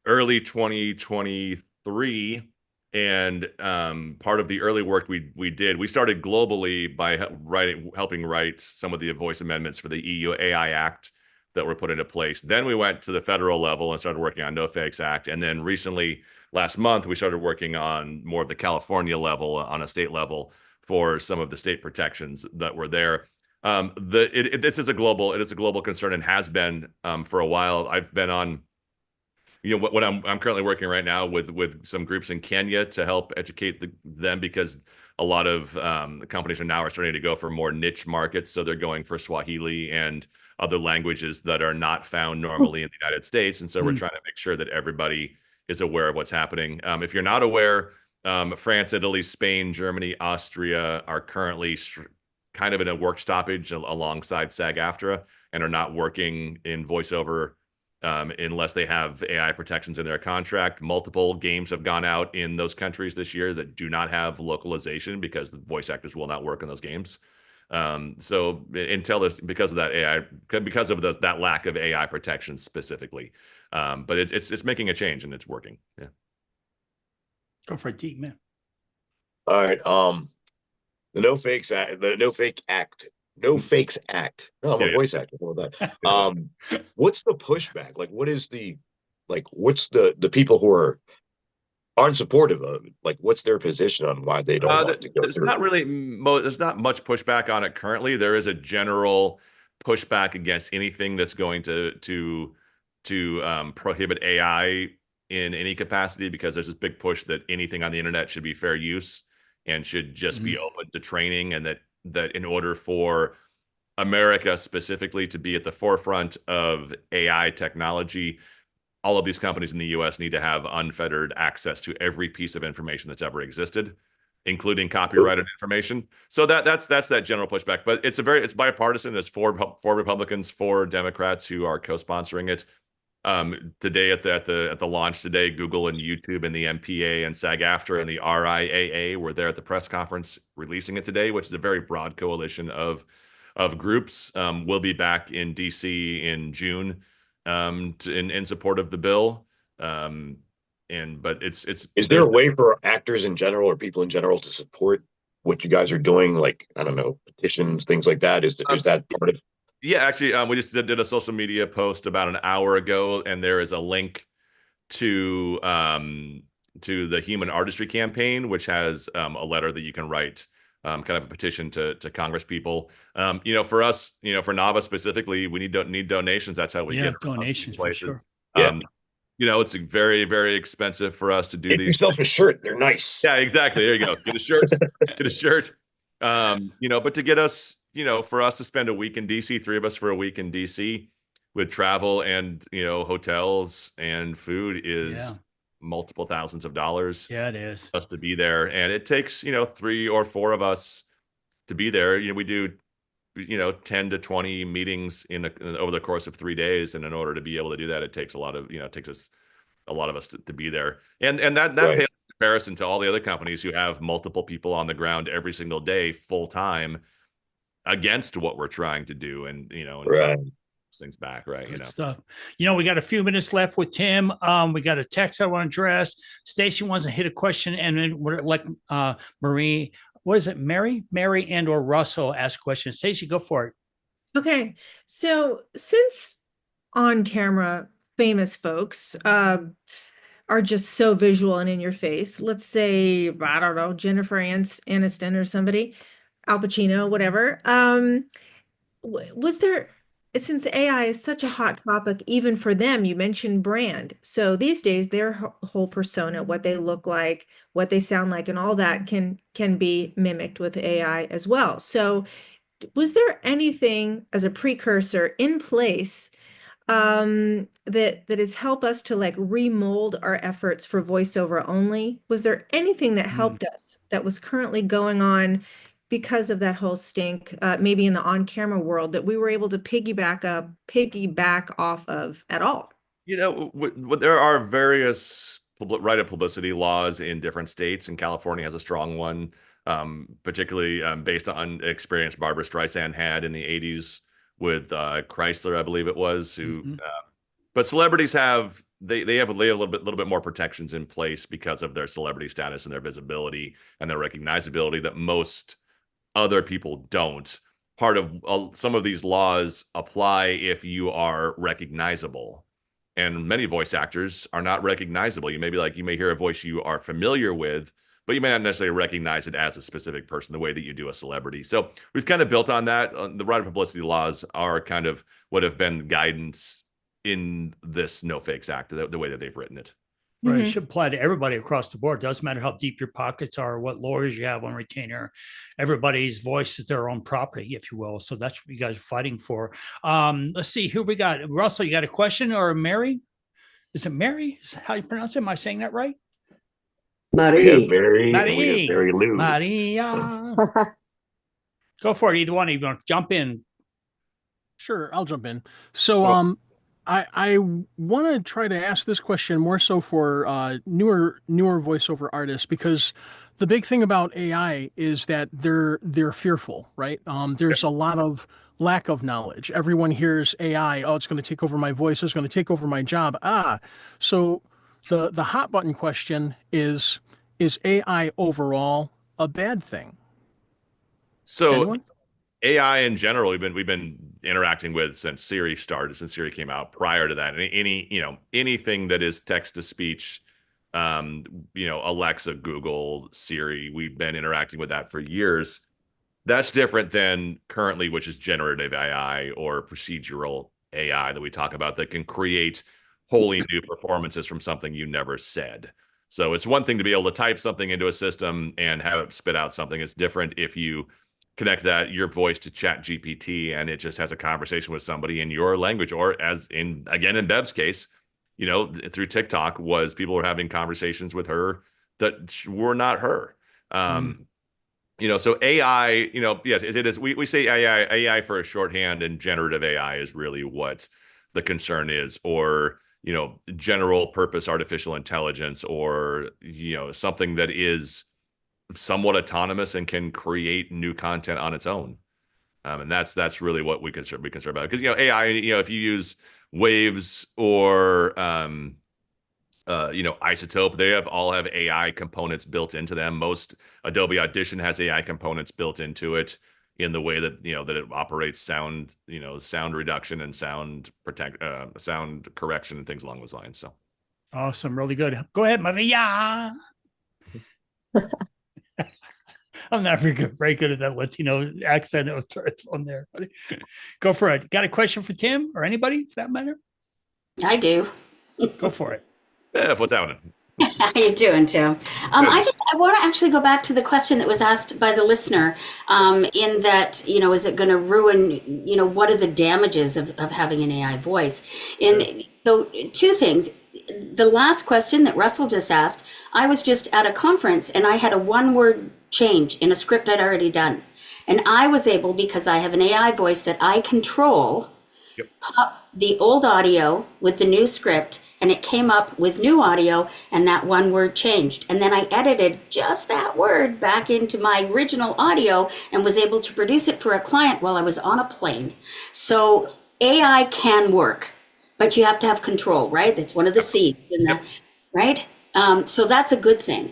early 2023. And part of the early work we did, we started globally by helping write some of the voice amendments for the EU AI Act that were put into place. Then we went to the federal level and started working on No Fakes Act. And then recently, last month, we started working on more of the California level, on a state level, for some of the state protections that were there. This is a global concern, and has been for a while. I've been on, what I'm currently working right now with some groups in Kenya to help educate them, because a lot of the companies are starting to go for more niche markets. So they're going for Swahili and other languages that are not found normally in the United States. And so we're trying to make sure that everybody is aware of what's happening. If you're not aware, France, Italy, Spain, Germany, Austria are currently kind of in a work stoppage alongside SAG-AFTRA and are not working in voiceover unless they have AI protections in their contract. Multiple games have gone out in those countries this year that do not have localization because the voice actors will not work in those games. So until this, because of that AI, because of that lack of AI protection specifically, but it's making a change and it's working. Yeah. Go for it, Deke, man. All right. The No Fakes Act. The No Fake Act. No Fakes Act. No, I'm a voice actor. What about that? What's the pushback? Like, what's the people who aren't supportive of it? Like, what's their position on why they don't want it to go through? There's not much pushback on it currently. There is a general pushback against anything that's going to prohibit AI in any capacity, because there's this big push that anything on the internet should be fair use and should just be open to training, and that in order for America specifically to be at the forefront of AI technology, all of these companies in the US need to have unfettered access to every piece of information that's ever existed, including copyrighted information. So that's that general pushback, but it's bipartisan. There's four Republicans, 4 Democrats who are co-sponsoring it. Today at the launch today, Google and YouTube and the MPA and SAG-AFTRA and the RIAA were there at the press conference releasing it today, which is a very broad coalition of groups. We'll be back in DC in June in support of the bill. But it's is there a way for actors in general or people in general to support what you guys are doing? Like, I don't know, petitions, things like that. Is that part of? Yeah, actually, we just did a social media post about an hour ago, and there is a link to the Human Artistry Campaign, which has a letter that you can write, kind of a petition to Congress people. For us, for NAVA specifically, we need donations. That's how we get donations for sure. It's very, very expensive for us to do Get these. yourself a shirt. They're nice. Yeah, exactly. There you go. Get a shirt. Get a shirt. But to get us, for us to spend a week in DC, 3 of us for a week in DC with travel and, hotels and food is multiple thousands of dollars. Yeah, it is. Us to be there. And it takes, 3 or 4 of us to be there. We do, 10 to 20 meetings over the course of 3 days. And in order to be able to do that, it takes a lot of, takes us a lot of us to be there. And that pales in comparison to all the other companies who have multiple people on the ground every single day, full time, against what we're trying to do, and things back, right? Good stuff. We got a few minutes left with Tim. We got a text I want to address. Stacy wants to hit a question, and then we're like Marie. What is it? Mary and or Russell ask questions. Stacy, go for it. Okay, so since on camera famous folks are just so visual and in your face, let's say, I don't know, Jennifer Aniston or somebody, Al Pacino, whatever. Was there, since AI is such a hot topic, even for them, you mentioned brand. So these days, their whole persona, what they look like, what they sound like, and all that can be mimicked with AI as well. So was there anything as a precursor in place that has helped us to like remold our efforts for voiceover only? Was there anything that helped us that was currently going on because of that whole stink, maybe in the on-camera world, that we were able to piggyback off of at all? There are various right of publicity laws in different states, and California has a strong one, particularly based on experience Barbara Streisand had in the 80s with Chrysler, I believe it was. But celebrities have they have a little bit more protections in place because of their celebrity status and their visibility and their recognizability that most other people don't. Part of some of these laws apply if you are recognizable, and many voice actors are not recognizable. You may hear a voice you are familiar with, but you may not necessarily recognize it as a specific person the way that you do a celebrity. So we've kind of built on that. The right of publicity laws are kind of what have been guidance in this No Fakes Act, the way that they've written it. Right. It should apply to everybody across the board. Doesn't matter how deep your pockets are, what lawyers you have on retainer. Everybody's voice is their own property, if you will. So that's what you guys are fighting for. Let's see. Who we got? Russell, you got a question? Or Mary? Is it Mary? Is that how you pronounce it? Am I saying that right? We have Marie. Barry and we have Marie. Barry Lou. Maria. Go for it. Either one of you want to jump in. Sure, I'll jump in. So, I want to try to ask this question more so for newer voiceover artists, because the big thing about AI is that they're fearful, right? There's a lot of lack of knowledge. Everyone hears AI, oh, it's going to take over my voice, it's going to take over my job. So the hot button question is AI overall a bad thing? So Anyone? AI in general, we've been interacting with since Siri started, since Siri came out. Prior to that, anything that is text to speech, Alexa, Google, Siri, we've been interacting with that for years. That's different than currently, which is generative AI or procedural AI that we talk about, that can create wholly new performances from something you never said. So it's one thing to be able to type something into a system and have it spit out something. It's different if you connect your voice to Chat GPT and it just has a conversation with somebody in your language, or in Bev's case, through TikTok, people were having conversations with her that were not her. So AI, yes, it is. We say AI for a shorthand, and generative AI is really what the concern is, or general purpose artificial intelligence, or something that is somewhat autonomous and can create new content on its own. And that's really what we concern about, because AI, if you use Waves or Isotope, they all have AI components built into them. Most Adobe Audition has AI components built into it in the way that that it operates sound reduction and sound correction and things along those lines. So awesome, really good. Go ahead, Maria. I'm not very good at that Latino accent on there. Go for it. Got a question for Tim or anybody for that matter? I do. Go for it. What's happening? How you doing, Tim? I want to actually go back to the question that was asked by the listener, in that, is it going to ruin, what are the damages of having an AI voice? And so two things. The last question that Russell just asked, I was just at a conference and I had a one-word change in a script I'd already done. And I was able, because I have an AI voice that I control, pop the old audio with the new script, and it came up with new audio, and that one word changed. And then I edited just that word back into my original audio and was able to produce it for a client while I was on a plane. So AI can work, but you have to have control, right? That's one of the C's, right? So that's a good thing.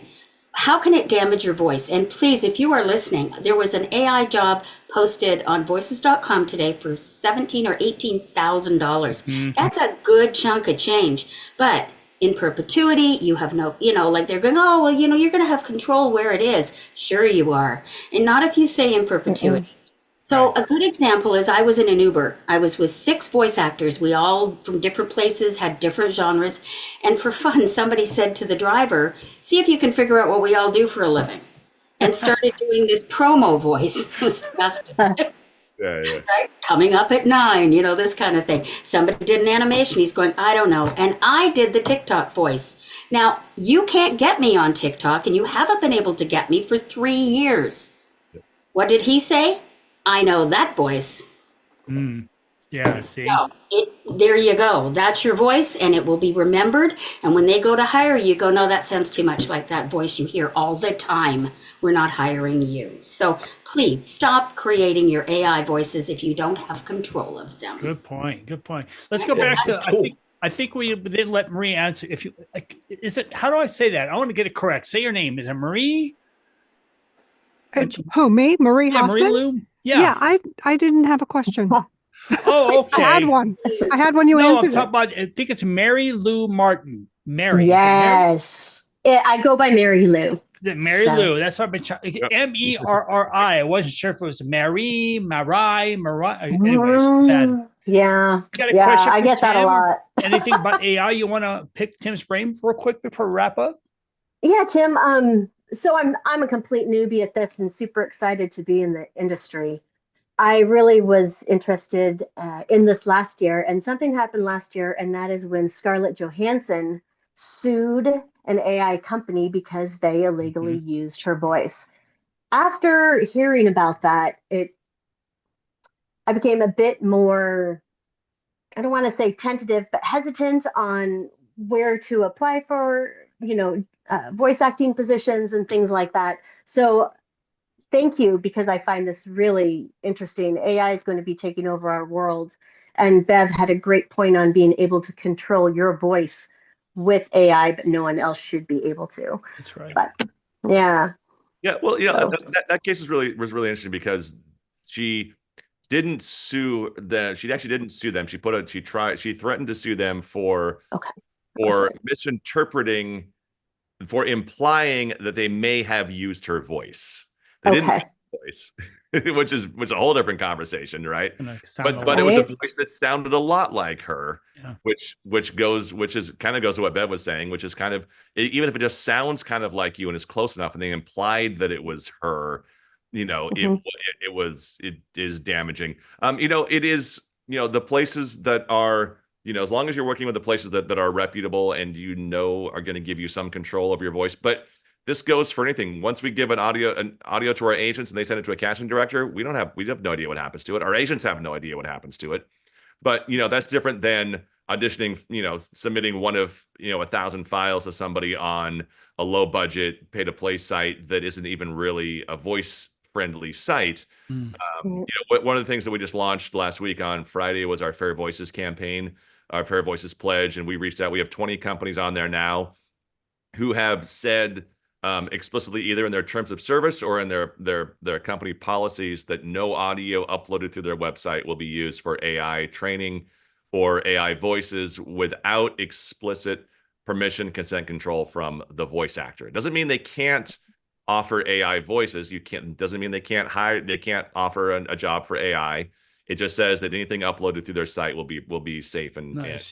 How can it damage your voice? And please, if you are listening, there was an AI job posted on voices.com today for $17,000 or $18,000. That's a good chunk of change. But in perpetuity, you have no, they're going, oh, well, you're going to have control where it is. Sure you are. And not if you say in perpetuity. So a good example is I was in an Uber. I was with 6 voice actors. We all from different places, had different genres. And for fun, somebody said to the driver, see if you can figure out what we all do for a living. And started doing this promo voice. Right? Coming up at 9, this kind of thing. Somebody did an animation. He's going, I don't know. And I did the TikTok voice. Now, you can't get me on TikTok, and you haven't been able to get me for 3 years. What did he say? I know that voice. Yeah, see? So there you go. That's your voice, and it will be remembered. And when they go to hire you, go, no, that sounds too much like that voice you hear all the time. We're not hiring you. So please stop creating your AI voices if you don't have control of them. Good point. Let's go back to, I think we didn't let Marie answer. If you, how do I say that? I want to get it correct. Say your name. Is it Marie? Who, me? Marie Yeah, Hoffman? Marie Lou? Yeah, I didn't have a question. Oh, okay. I had one. You answered I'm talking about, I think it's Mary Lou Martin. Mary. Yes. I go by Mary Lou. Mary Lou. That's what I've been Merri. I wasn't sure if it was Mary, Anyways, bad. Yeah. Got a question I for get that a Tim? lot. Anything about AI you want to pick Tim's brain real quick before we wrap up? Yeah, Tim. So I'm a complete newbie at this and super excited to be in the industry. I really was interested in this last year, and something happened last year, and that is when Scarlett Johansson sued an AI company because they illegally used her voice. After hearing about that, I became a bit more, I don't want to say tentative, but hesitant on where to apply for, voice acting positions and things like that. So thank you, because I find this really interesting. AI is going to be taking over our world. And Bev had a great point on being able to control your voice with AI, but no one else should be able to. That's right. But yeah. Yeah, well, that case was really interesting because she didn't sue them. She actually didn't sue them. She threatened to sue them for misinterpreting, for implying that they may have used her voice. They didn't use her voice, which is a whole different conversation, right? But it was a voice that sounded a lot like her, which kind of goes to what Bev was saying, which is kind of, even if it just sounds kind of like you and is close enough, and they implied that it was her, it is damaging. It is, the places that are, as long as you're working with the places that are reputable and are going to give you some control of your voice. But this goes for anything. Once we give an audio to our agents and they send it to a casting director, we have no idea what happens to it. Our agents have no idea what happens to it. But that's different than auditioning, submitting one of 1,000 files to somebody on a low budget pay to play site that isn't even really a voice friendly site. One of the things that we just launched last week on Friday was our Fair Voices campaign, our Fair Voices pledge, and we reached out. We have 20 companies on there now who have said explicitly, either in their terms of service or in their company policies, that no audio uploaded through their website will be used for AI training or AI voices without explicit permission, consent, control from the voice actor. It doesn't mean they can't offer AI voices. Doesn't mean they can't offer a job for AI. It just says that anything uploaded through their site will be safe and nice.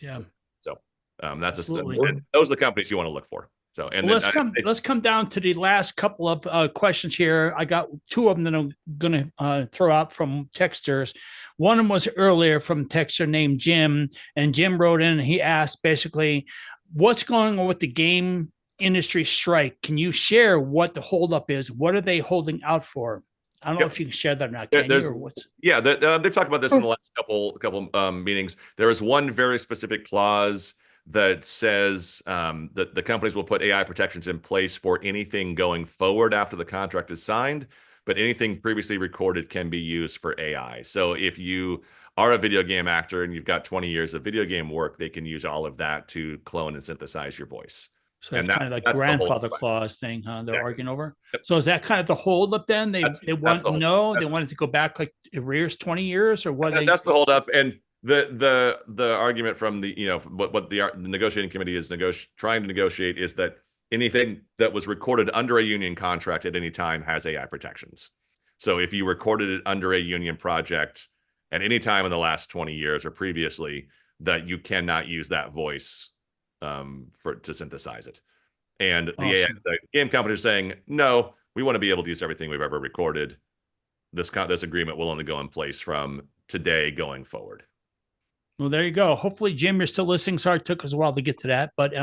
So that's those are the companies you want to look for. So, and let's come down to the last couple of questions here. I got two of them that I'm going to throw out from texters. One of them was earlier from a texter named Jim, and Jim wrote in and he asked basically, what's going on with the game industry strike? Can you share what the holdup is? What are they holding out for? I don't know if you can share that or not. Can you, or what's? Yeah, they've talked about this in the last couple meetings. There is one very specific clause that says that the companies will put AI protections in place for anything going forward after the contract is signed, but anything previously recorded can be used for AI. So if you are a video game actor and you've got 20 years of video game work, they can use all of that to clone and synthesize your voice. So that's kind of like grandfather clause thing, huh? They're arguing over. So is that kind of the holdup then? They want to know, they wanted to go back like arrears 20 years or what? That's the holdup. And the argument from the what the negotiating committee is trying to negotiate is that anything that was recorded under a union contract at any time has AI protections. So if you recorded it under a union project at any time in the last 20 years or previously, that you cannot use that voice to synthesize it. And the game company is saying, no, we want to be able to use everything we've ever recorded. This agreement will only go in place from today going forward. Well, there you go. Hopefully, Jim, you're still listening. Sorry, it took us a while to get to that. But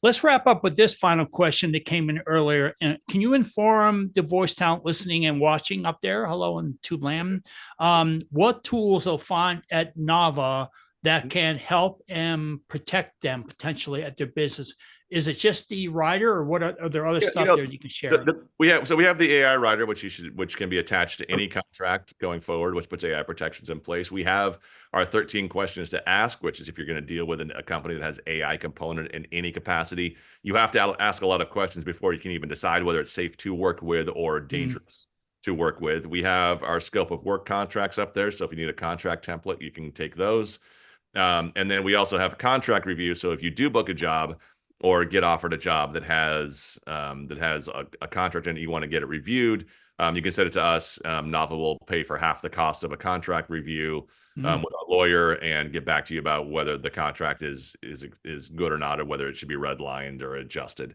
let's wrap up with this final question that came in earlier. And can you inform the voice talent listening and watching up there? Hello and to Lamb. What tools they'll find at Nava that can help and protect them potentially at their business? Is it just the rider, or what are there other stuff there you can share? We have the AI rider, which can be attached to any contract going forward, which puts AI protections in place. We have our 13 questions to ask, which is if you're going to deal with a company that has AI component in any capacity, you have to ask a lot of questions before you can even decide whether it's safe to work with or dangerous to work with. We have our scope of work contracts up there. So if you need a contract template, you can take those. And then we also have a contract review. So if you do book a job or get offered a job that has a contract and you want to get it reviewed, you can send it to us. Nava will pay for half the cost of a contract review with a lawyer and get back to you about whether the contract is good or not, or whether it should be redlined or adjusted.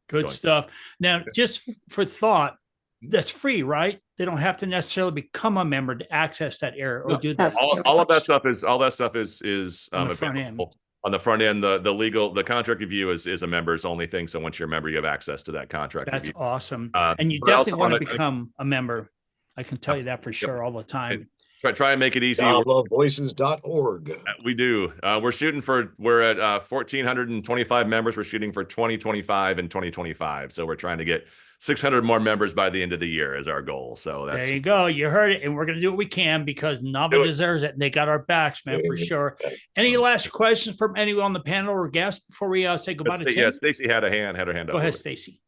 Good stuff. Now, just for thought, that's free, right? They don't have to necessarily become a member to access that area or do that. All of that stuff is on the front end. on the front end, the contract review is a members only thing. So once you're a member, you have access to that contract. That's review. awesome. And you but also definitely want to on a- become a member. I can tell you that for sure all the time. Try and make it easy. NavaVoices.org. We do. We're at 1,425 members. We're shooting for 2025 and 2025. So we're trying to get 600 more members by the end of the year is our goal. So that's There you go. You heard it. And we're going to do what we can because Nava deserves it. And they got our backs, man, for sure. Any last questions from anyone on the panel or guests before we say goodbye to Tim? Yeah, Stacy had her hand up. Go ahead, Stacy.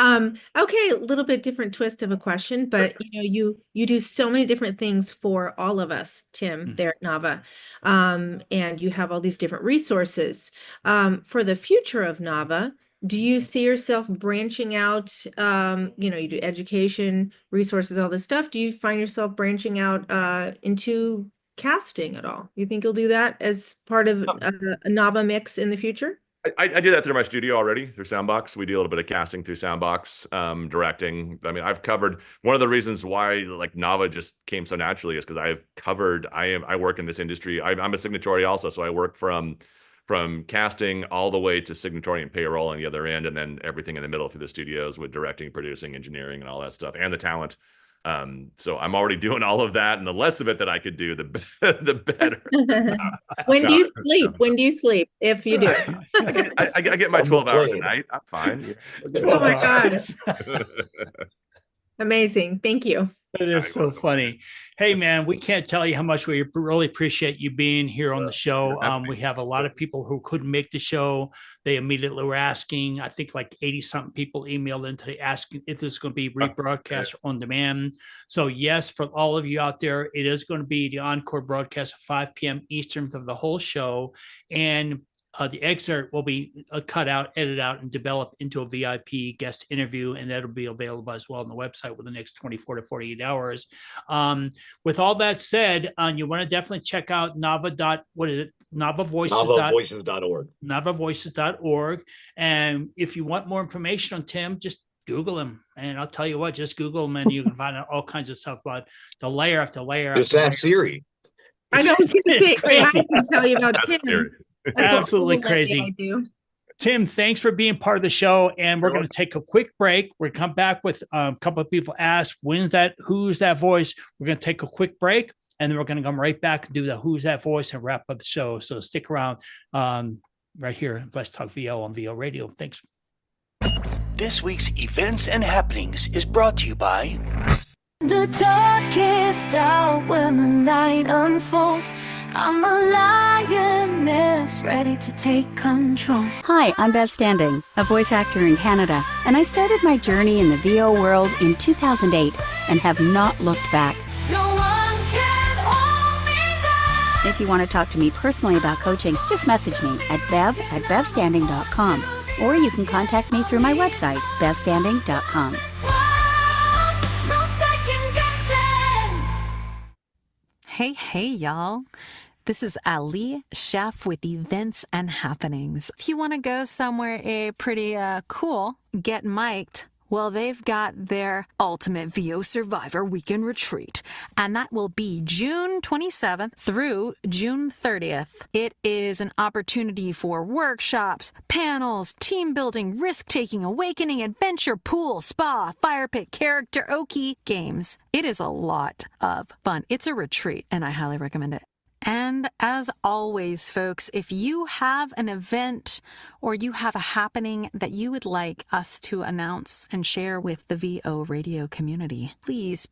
Okay, a little bit different twist of a question, but you do so many different things for all of us, Tim, there at Nava. And you have all these different resources. For the future of Nava, do you see yourself branching out? You do education, resources, all this stuff. Do you find yourself branching out into casting at all? You think you'll do that as part of a Nava mix in the future? I do that through my studio already, through Soundbox. We do a little bit of casting through Soundbox, directing. I mean, I've covered one of the reasons why like Nava just came so naturally is because I work in this industry. I'm a signatory also, so I work from casting all the way to signatory and payroll on the other end, and then everything in the middle through the studios with directing, producing, engineering, and all that stuff, and the talent. So I'm already doing all of that, and the less of it that I could do, the better. When do you sleep? When do you sleep? If you do, I get my 12 hours a night. I'm fine. Oh my gosh. Amazing. Thank you. That is so funny. Hey, man, we can't tell you how much we really appreciate you being here on the show. We have a lot of people who couldn't make the show. They immediately were asking, I think like 80-something people emailed in today asking if this is going to be rebroadcast on demand. So yes, for all of you out there, it is going to be the encore broadcast at 5 p.m. Eastern of the whole show. And the excerpt will be cut out, edited out, and developed into a VIP guest interview, and that'll be available as well on the website within the next 24 to 48 hours. With all that said, you want to definitely check out NavaVoices.org. NavaVoices.org. And if you want more information on Tim, just Google him. And I'll tell you what, just Google him and you can find out all kinds of stuff about the layer after layer. Just ask Siri. I know. I was going to say, I can tell you about Tim. Siri. Absolutely crazy. Tim, thanks for being part of the show. And we're going to take a quick break. We're going to come back with a couple of people ask, who's that voice? We're going to take a quick break, and then we're going to come right back and do the who's that voice and wrap up the show. So stick around right here. Let's Talk VO on VO Radio. Thanks. This week's Events and Happenings is brought to you by the darkest hour when the night unfolds. I'm a lioness ready to take control. Hi, I'm Bev Standing, a voice actor in Canada, and I started my journey in the VO world in 2008 and have not looked back. No one can hold me back. If you want to talk to me personally about coaching, just message me at bev@bevstanding.com, or you can contact me through my website, bevstanding.com. No second guessing. Hey, y'all. This is Ali, chef with Events and Happenings. If you want to go somewhere pretty cool, get mic'd. Well, they've got their Ultimate VO Survivor Weekend Retreat, and that will be June 27th through June 30th. It is an opportunity for workshops, panels, team building, risk-taking, awakening, adventure, pool, spa, fire pit, character, oki games. It is a lot of fun. It's a retreat, and I highly recommend it. And as always, folks, if you have an event or you have a happening that you would like us to announce and share with the VO radio community, please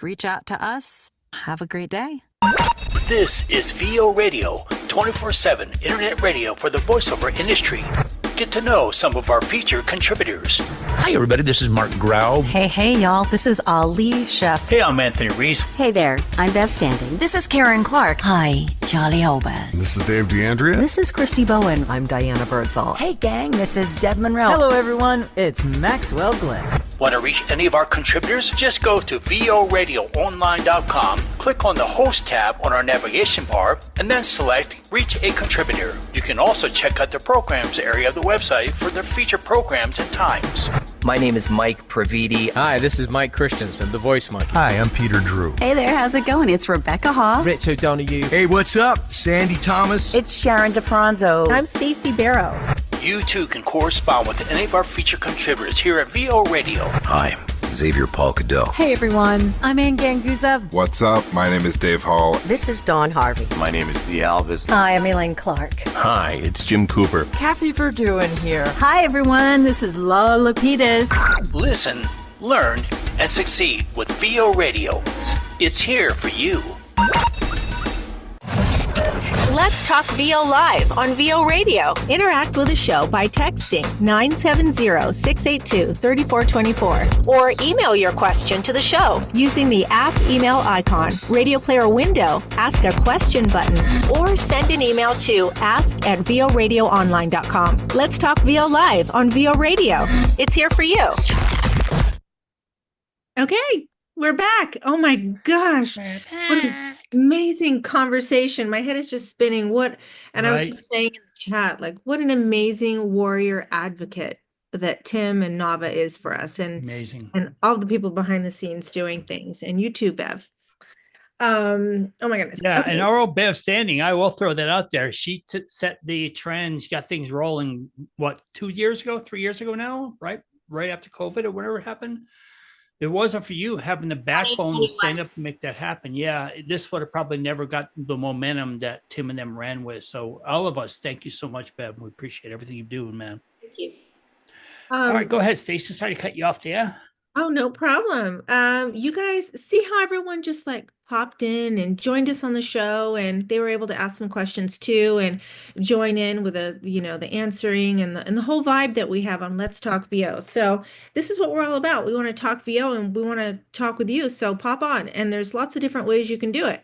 reach out to us. Have a great day. This is VO Radio, 24/7 internet radio for the voiceover industry. Get to know some of our featured contributors. Hi, everybody. This is Mark Grau. Hey, y'all. This is Ali, chef. Hey, I'm Anthony Reese. Hey there, I'm Bev Standing. This is Karen Clark. Hi, Charlie Obers. This is Dave DeAndrea. This is Christy Bowen. I'm Diana Birdsall. Hey, gang. This is Deb Monroe. Hello, everyone. It's Maxwell Glenn. Want to reach any of our contributors? Just go to voradioonline.com, click on the host tab on our navigation bar, and then select Reach a Contributor. You can also check out the programs area of the website for their featured programs and times. My name is Mike Praviti. Hi, this is Mike Christensen, the Voice Monkey. Hi, I'm Peter Drew. Hey there, how's it going? It's Rebecca Hall. Rich O'Donoghue. Hey, what's up? Sandy Thomas. It's Sharon DeFranzo. I'm Stacey Barrow. You too can correspond with any of our feature contributors here at VO Radio. Hi, Xavier Paul Cadeau. Hey everyone, I'm Ann Ganguza. What's up? My name is Dave Hall. This is Dawn Harvey. My name is Dee Alvis. Hi, I'm Elaine Clark. Hi, it's Jim Cooper. Kathy Verduen here. Hi everyone, this is Lola Lapidus. Listen, learn, and succeed with VO Radio. It's here for you. Let's Talk VO Live on VO Radio. Interact with the show by texting 970-682-3424 or email your question to the show using the app email icon, radio player window, ask a question button, or send an email to ask@voradioonline.com. Let's Talk VO Live on VO Radio. It's here for you. Okay, we're back. Oh my gosh. What an amazing conversation. My head is just spinning. I was just saying in the chat, like, what an amazing warrior advocate that Tim and Nava is for us, and amazing, and all the people behind the scenes doing things, and you too, Bev. Oh my goodness. Yeah, Okay. and our old Bev Standing, I will throw that out there. She set the trend. She got things rolling, 3 years ago now, right after COVID or whatever happened. If it wasn't for you having the backbone to stand up and make that happen, yeah, this would have probably never got the momentum that Tim and them ran with. So all of us, thank you so much, Bev. We appreciate everything you're doing, man. Thank you. All right, go ahead, Stacey. Sorry to cut you off there. Oh, no problem. You guys see how everyone just like popped in and joined us on the show, and they were able to ask some questions too and join in with the answering and the whole vibe that we have on Let's Talk VO. So this is what we're all about. We want to talk VO and we want to talk with you. So pop on, and there's lots of different ways you can do it.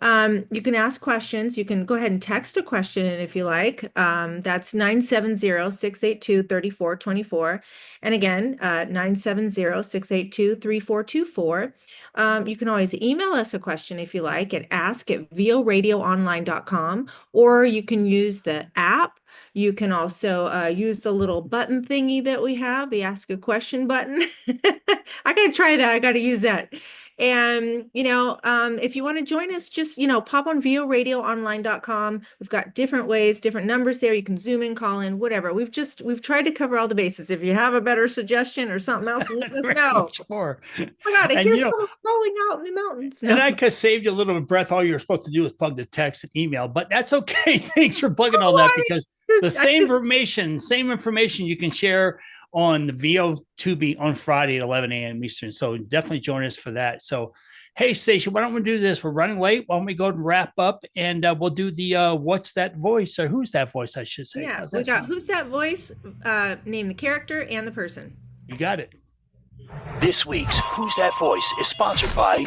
You can ask questions. You can go ahead and text a question if you like. That's 970-682-3424. And again, 970-682-3424. You can always email us a question if you like at ask@voradioonline.com, or you can use the app. You can also use the little button thingy that we have, the ask a question button. I got to try that. I got to use that. And, if you want to join us, just, pop on voradioonline.com. We've got different ways, different numbers there. You can zoom in, call in, whatever. We've tried to cover all the bases. If you have a better suggestion or something else, let us know. Sure. Oh my God, I hear someone rolling out in the mountains. And I could saved you a little bit of breath. All you were supposed to do was plug the text and email, but that's okay. Thanks for plugging all that, because the same information you can share on the VO Tubi on Friday at 11 a.m. Eastern. So definitely join us for that. So, hey, Stacey, why don't we do this? We're running late. Why don't we go and wrap up, and we'll do the what's that voice, or who's that voice, I should say. Yeah, we got who's that voice, name the character and the person. You got it. This week's Who's That Voice is sponsored by...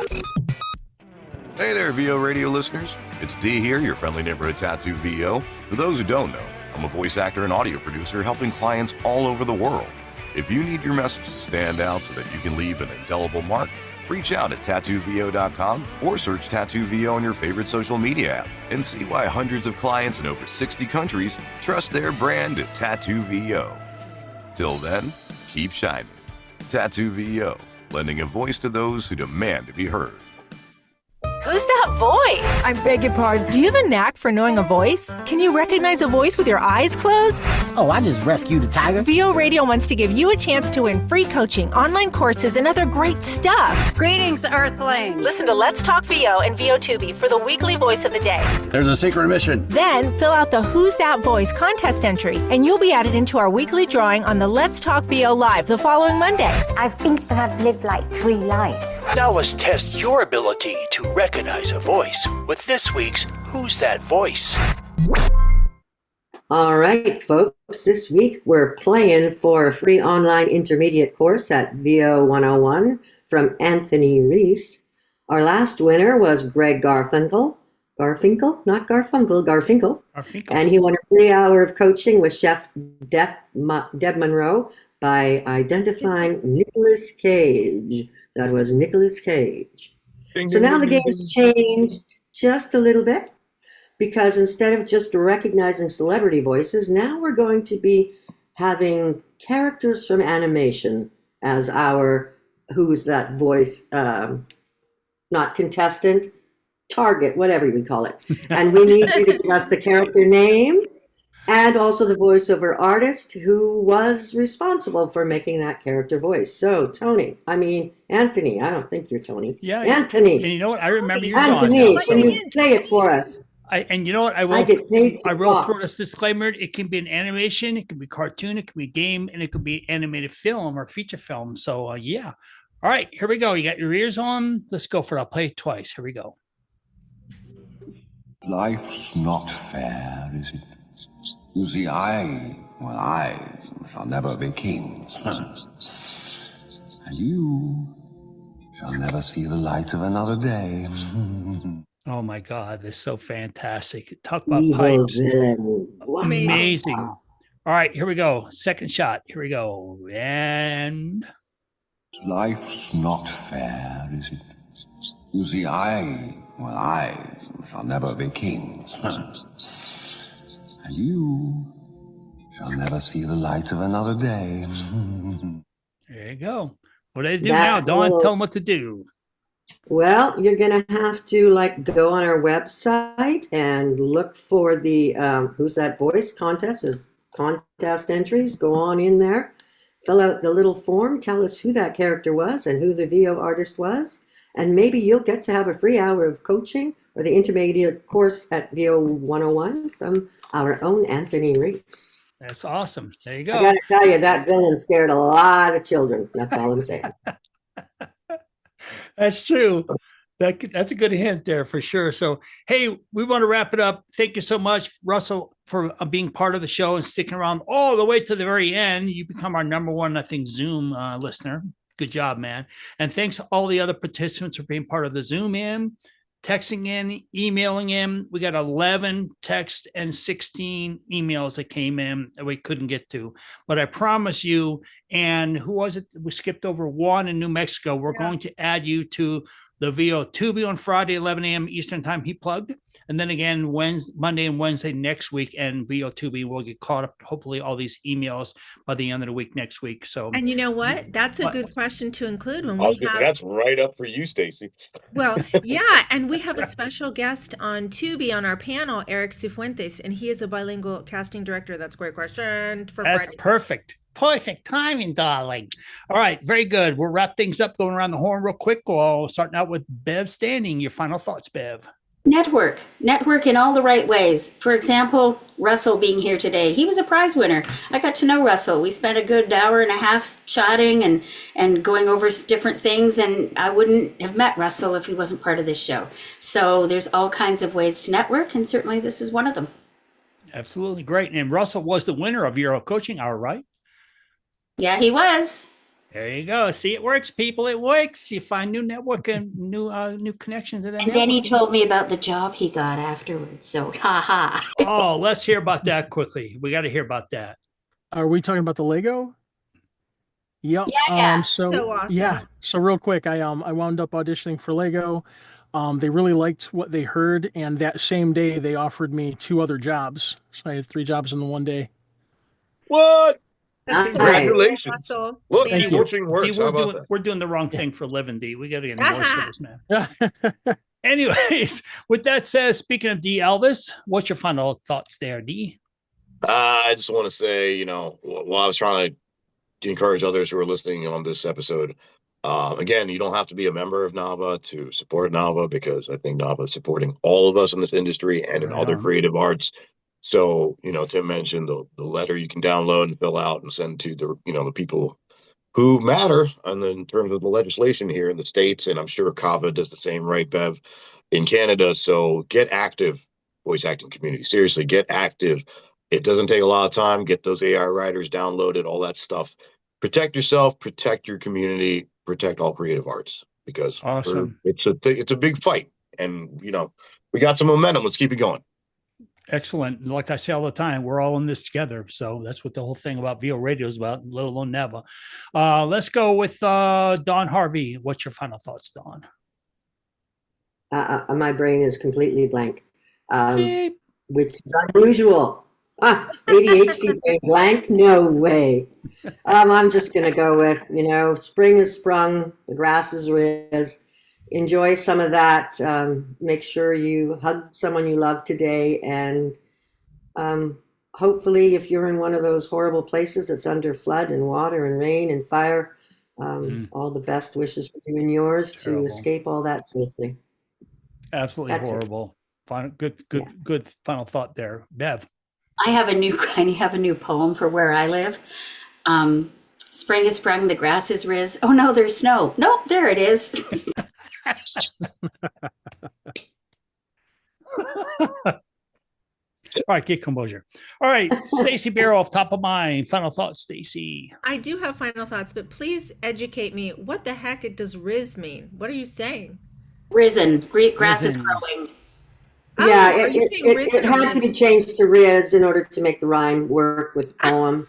Hey there, VO Radio listeners. It's D here, your friendly neighborhood tattoo VO. For those who don't know, I'm a voice actor and audio producer helping clients all over the world. If you need your message to stand out so that you can leave an indelible mark, reach out at tattoovo.com or search Tattoo VO on your favorite social media app and see why hundreds of clients in over 60 countries trust their brand at Tattoo VO. Till then, keep shining. Tattoo VO, lending a voice to those who demand to be heard. Who's that voice? I beg your pardon. Do you have a knack for knowing a voice? Can you recognize a voice with your eyes closed? Oh, I just rescued a tiger. VO Radio wants to give you a chance to win free coaching, online courses, and other great stuff. Greetings, Earthlings. Listen to Let's Talk VO and VO Tubi for the weekly voice of the day. There's a secret mission. Then fill out the Who's That Voice contest entry, and you'll be added into our weekly drawing on the Let's Talk VO Live the following Monday. I think that I've lived like 3 lives. Now let's test your ability to recognize a voice with this week's Who's That Voice? All right, folks, this week we're playing for a free online intermediate course at VO 101 from Anthony Reese. Our last winner was Greg Garfinkel. Garfinkel. And he won a free hour of coaching with Chef Deb Monroe by identifying Nicolas Cage. That was Nicolas Cage. So now the game's changed just a little bit, because instead of just recognizing celebrity voices, now we're going to be having characters from animation as our who's that voice, not contestant, target, whatever you would call it. And we need you to give us the character name and also the voiceover artist who was responsible for making that character voice. So Anthony, I don't think you're Tony. Yeah. Anthony. And you know what? I remember you, Anthony, Dawn. can you say it for us? And you know what? I will throw this disclaimer. It can be an animation, it can be cartoon, it can be game, and it could be animated film or feature film. So yeah. All right, here we go. You got your ears on. Let's go for it. I'll play it twice. Here we go. Life's not fair, is it? You see, I shall never be king. And you shall never see the light of another day. Oh my God, this is so fantastic. Talk about pipes. Amazing. All right, here we go. Second shot. Here we go. And life's not fair, is it? You see, I shall never be king. And you shall never see the light of another day. There you go. What do they do now, Dawn? Tell them what to do. Well, you're going to have to go on our website and look for the Who's That Voice contest. There's contest entries. Go on in there, fill out the little form, tell us who that character was and who the VO artist was. And maybe you'll get to have a free hour of coaching or the intermediate course at VO 101 from our own Anthony Reese. That's awesome. There you go. I got to tell you, that villain scared a lot of children. That's all I'm saying. That's true. That's a good hint there for sure. So, hey, we want to wrap it up. Thank you so much, Russell, for being part of the show and sticking around all the way to the very end. You become our number one, I think, Zoom listener. Good job, man. And thanks to all the other participants for being part of the Zoom in, texting in, emailing in. We got 11 texts and 16 emails that came in that we couldn't get to. But I promise you, and who was it? We skipped over Juan in New Mexico. We're going to add you to the VO Tubi on Friday, 11 a.m. Eastern time, he plugged. And then again, Monday and Wednesday next week, and VO Tubi will get caught up, hopefully, all these emails by the end of the week next week. So, and you know what? That's a good question to include when that's right up for you, Stacy. Well, yeah, and we have a special guest on Tubi on our panel, Eric Cifuentes, and he is a bilingual casting director. That's a great question for That's Friday. Perfect. Perfect timing, darling. All right, very good. We'll wrap things up, going around the horn real quick. We'll starting out with Bev Standing. Your final thoughts, Bev. Network in all the right ways. For example, Russell being here today, he was a prize winner. I got to know Russell. We spent a good hour and a half chatting and going over different things, and I wouldn't have met Russell if he wasn't part of this show. So there's all kinds of ways to network, and certainly this is one of them. Absolutely great. And Russell was the winner of your coaching hour, right? Yeah, he was. There you go. See, it works, people. It works. You find new network and new connections to that. And then he told me about the job he got afterwards. So, ha. Oh, let's hear about that quickly. We got to hear about that. Are we talking about the Lego? Yep. Yeah. So awesome. Yeah. So real quick, I wound up auditioning for Lego. They really liked what they heard, and that same day they offered me 2 other jobs. So I had 3 jobs in the one day. What? That's Congratulations. Russell. Look, Thank networking works. How about that? We're doing the wrong thing for a living, D. We got to get in the voice of this, man. Anyways, with that said, speaking of D. Elvis, what's your final thoughts there, D? I just want to say, while I was trying to encourage others who are listening on this episode, again, you don't have to be a member of NAVA to support NAVA, because I think NAVA is supporting all of us in this industry and in other creative arts. So, Tim mentioned the letter you can download and fill out and send to the people who matter. And then in terms of the legislation here in the States, and I'm sure CAVA does the same, right, Bev, in Canada. So get active, voice acting community. Seriously, get active. It doesn't take a lot of time. Get those AI writers downloaded, all that stuff. Protect yourself, protect your community, protect all creative arts, because awesome. It's a big fight. And, we got some momentum. Let's keep it going. Excellent. Like I say all the time, we're all in this together. So that's what the whole thing about VO Radio is about, let alone NAVA. Let's go with Dawn Harvey. What's your final thoughts, Dawn? My brain is completely blank, which is unusual. ADHD brain blank? No way. I'm just going to go with, spring has sprung, the grass is riz. Enjoy some of that. Make sure you hug someone you love today. And hopefully, if you're in one of those horrible places that's under flood and water and rain and fire, all the best wishes for you and yours to escape all that safely. Absolutely That's horrible. Final, good final thought there, Bev. I have a new poem for where I live. Spring is sprung, the grass is riz. Oh no, there's snow. Nope, there it is. All right, get composure. All right, Stacey Barrow, off top of mind. Final thoughts, Stacey. I do have final thoughts, but please educate me. What the heck does riz mean? What are you saying? Risen. Grass is growing. Yeah, are you saying risen it or had to be riz? changed to riz in order to make the rhyme work with the poem.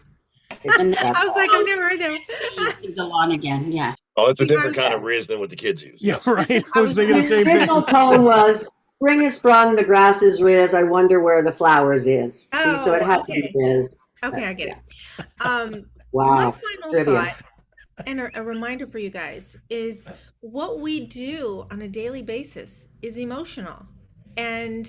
I was like, I've never heard that. Go on again, yeah. Oh, it's a See, different I'm kind of riz than what the kids use. Yeah, right. I was thinking the The same thing. original poem was, spring is sprung, the grass is riz, I wonder where the flowers is. See, so it had to be riz. Okay, I get it. My Wow. final Trivia. thought and a reminder for you guys is what we do on a daily basis is emotional. And,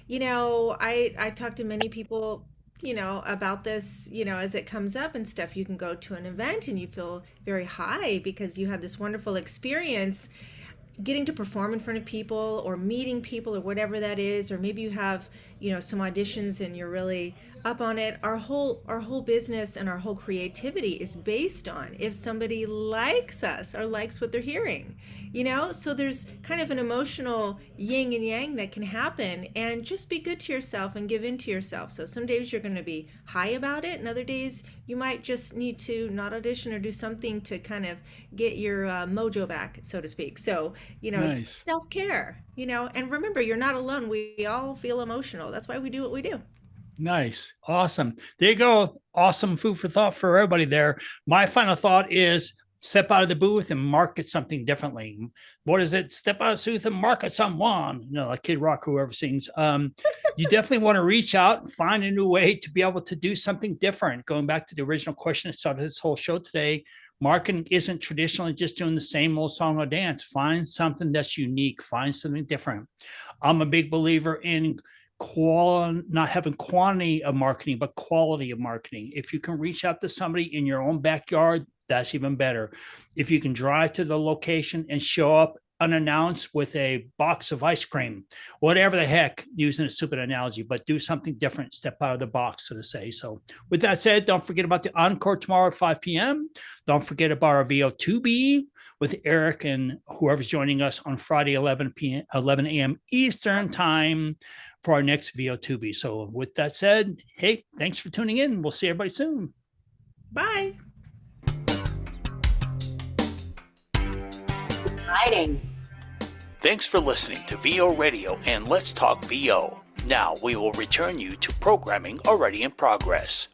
I talk to many people, about this, as it comes up and stuff. You can go to an event and you feel very high because you had this wonderful experience getting to perform in front of people or meeting people or whatever that is, or maybe you have some auditions and you're really up on it. Our whole business and our whole creativity is based on if somebody likes us or likes what they're hearing, so there's kind of an emotional yin and yang that can happen. And just be good to yourself and give in to yourself. So some days you're going to be high about it, and other days you might just need to not audition or do something to kind of get your mojo back, so to speak. So Nice. self-care, and remember, you're not alone. We all feel emotional. That's why we do what we do. Nice. Awesome. There you go. Awesome food for thought for everybody there. My final thought is step out of the booth and market something differently. What is it? Step out of the booth and market someone. Like Kid Rock, whoever sings. You definitely want to reach out and find a new way to be able to do something different. Going back to the original question that started this whole show today, marketing isn't traditionally just doing the same old song or dance. Find something that's unique. Find something different. I'm a big believer in not having quantity of marketing, but quality of marketing. If you can reach out to somebody in your own backyard, that's even better. If you can drive to the location and show up unannounced with a box of ice cream, whatever the heck, using a stupid analogy, but do something different, step out of the box, so to say. So with that said, don't forget about the encore tomorrow at 5 p.m. Don't forget about our VO2B with Eric and whoever's joining us on Friday, 11 a.m. Eastern time for our next VO2B. So with that said, hey, thanks for tuning in. We'll see everybody soon. Bye. Exciting. Thanks for listening to VO Radio and Let's Talk VO. Now we will return you to programming already in progress.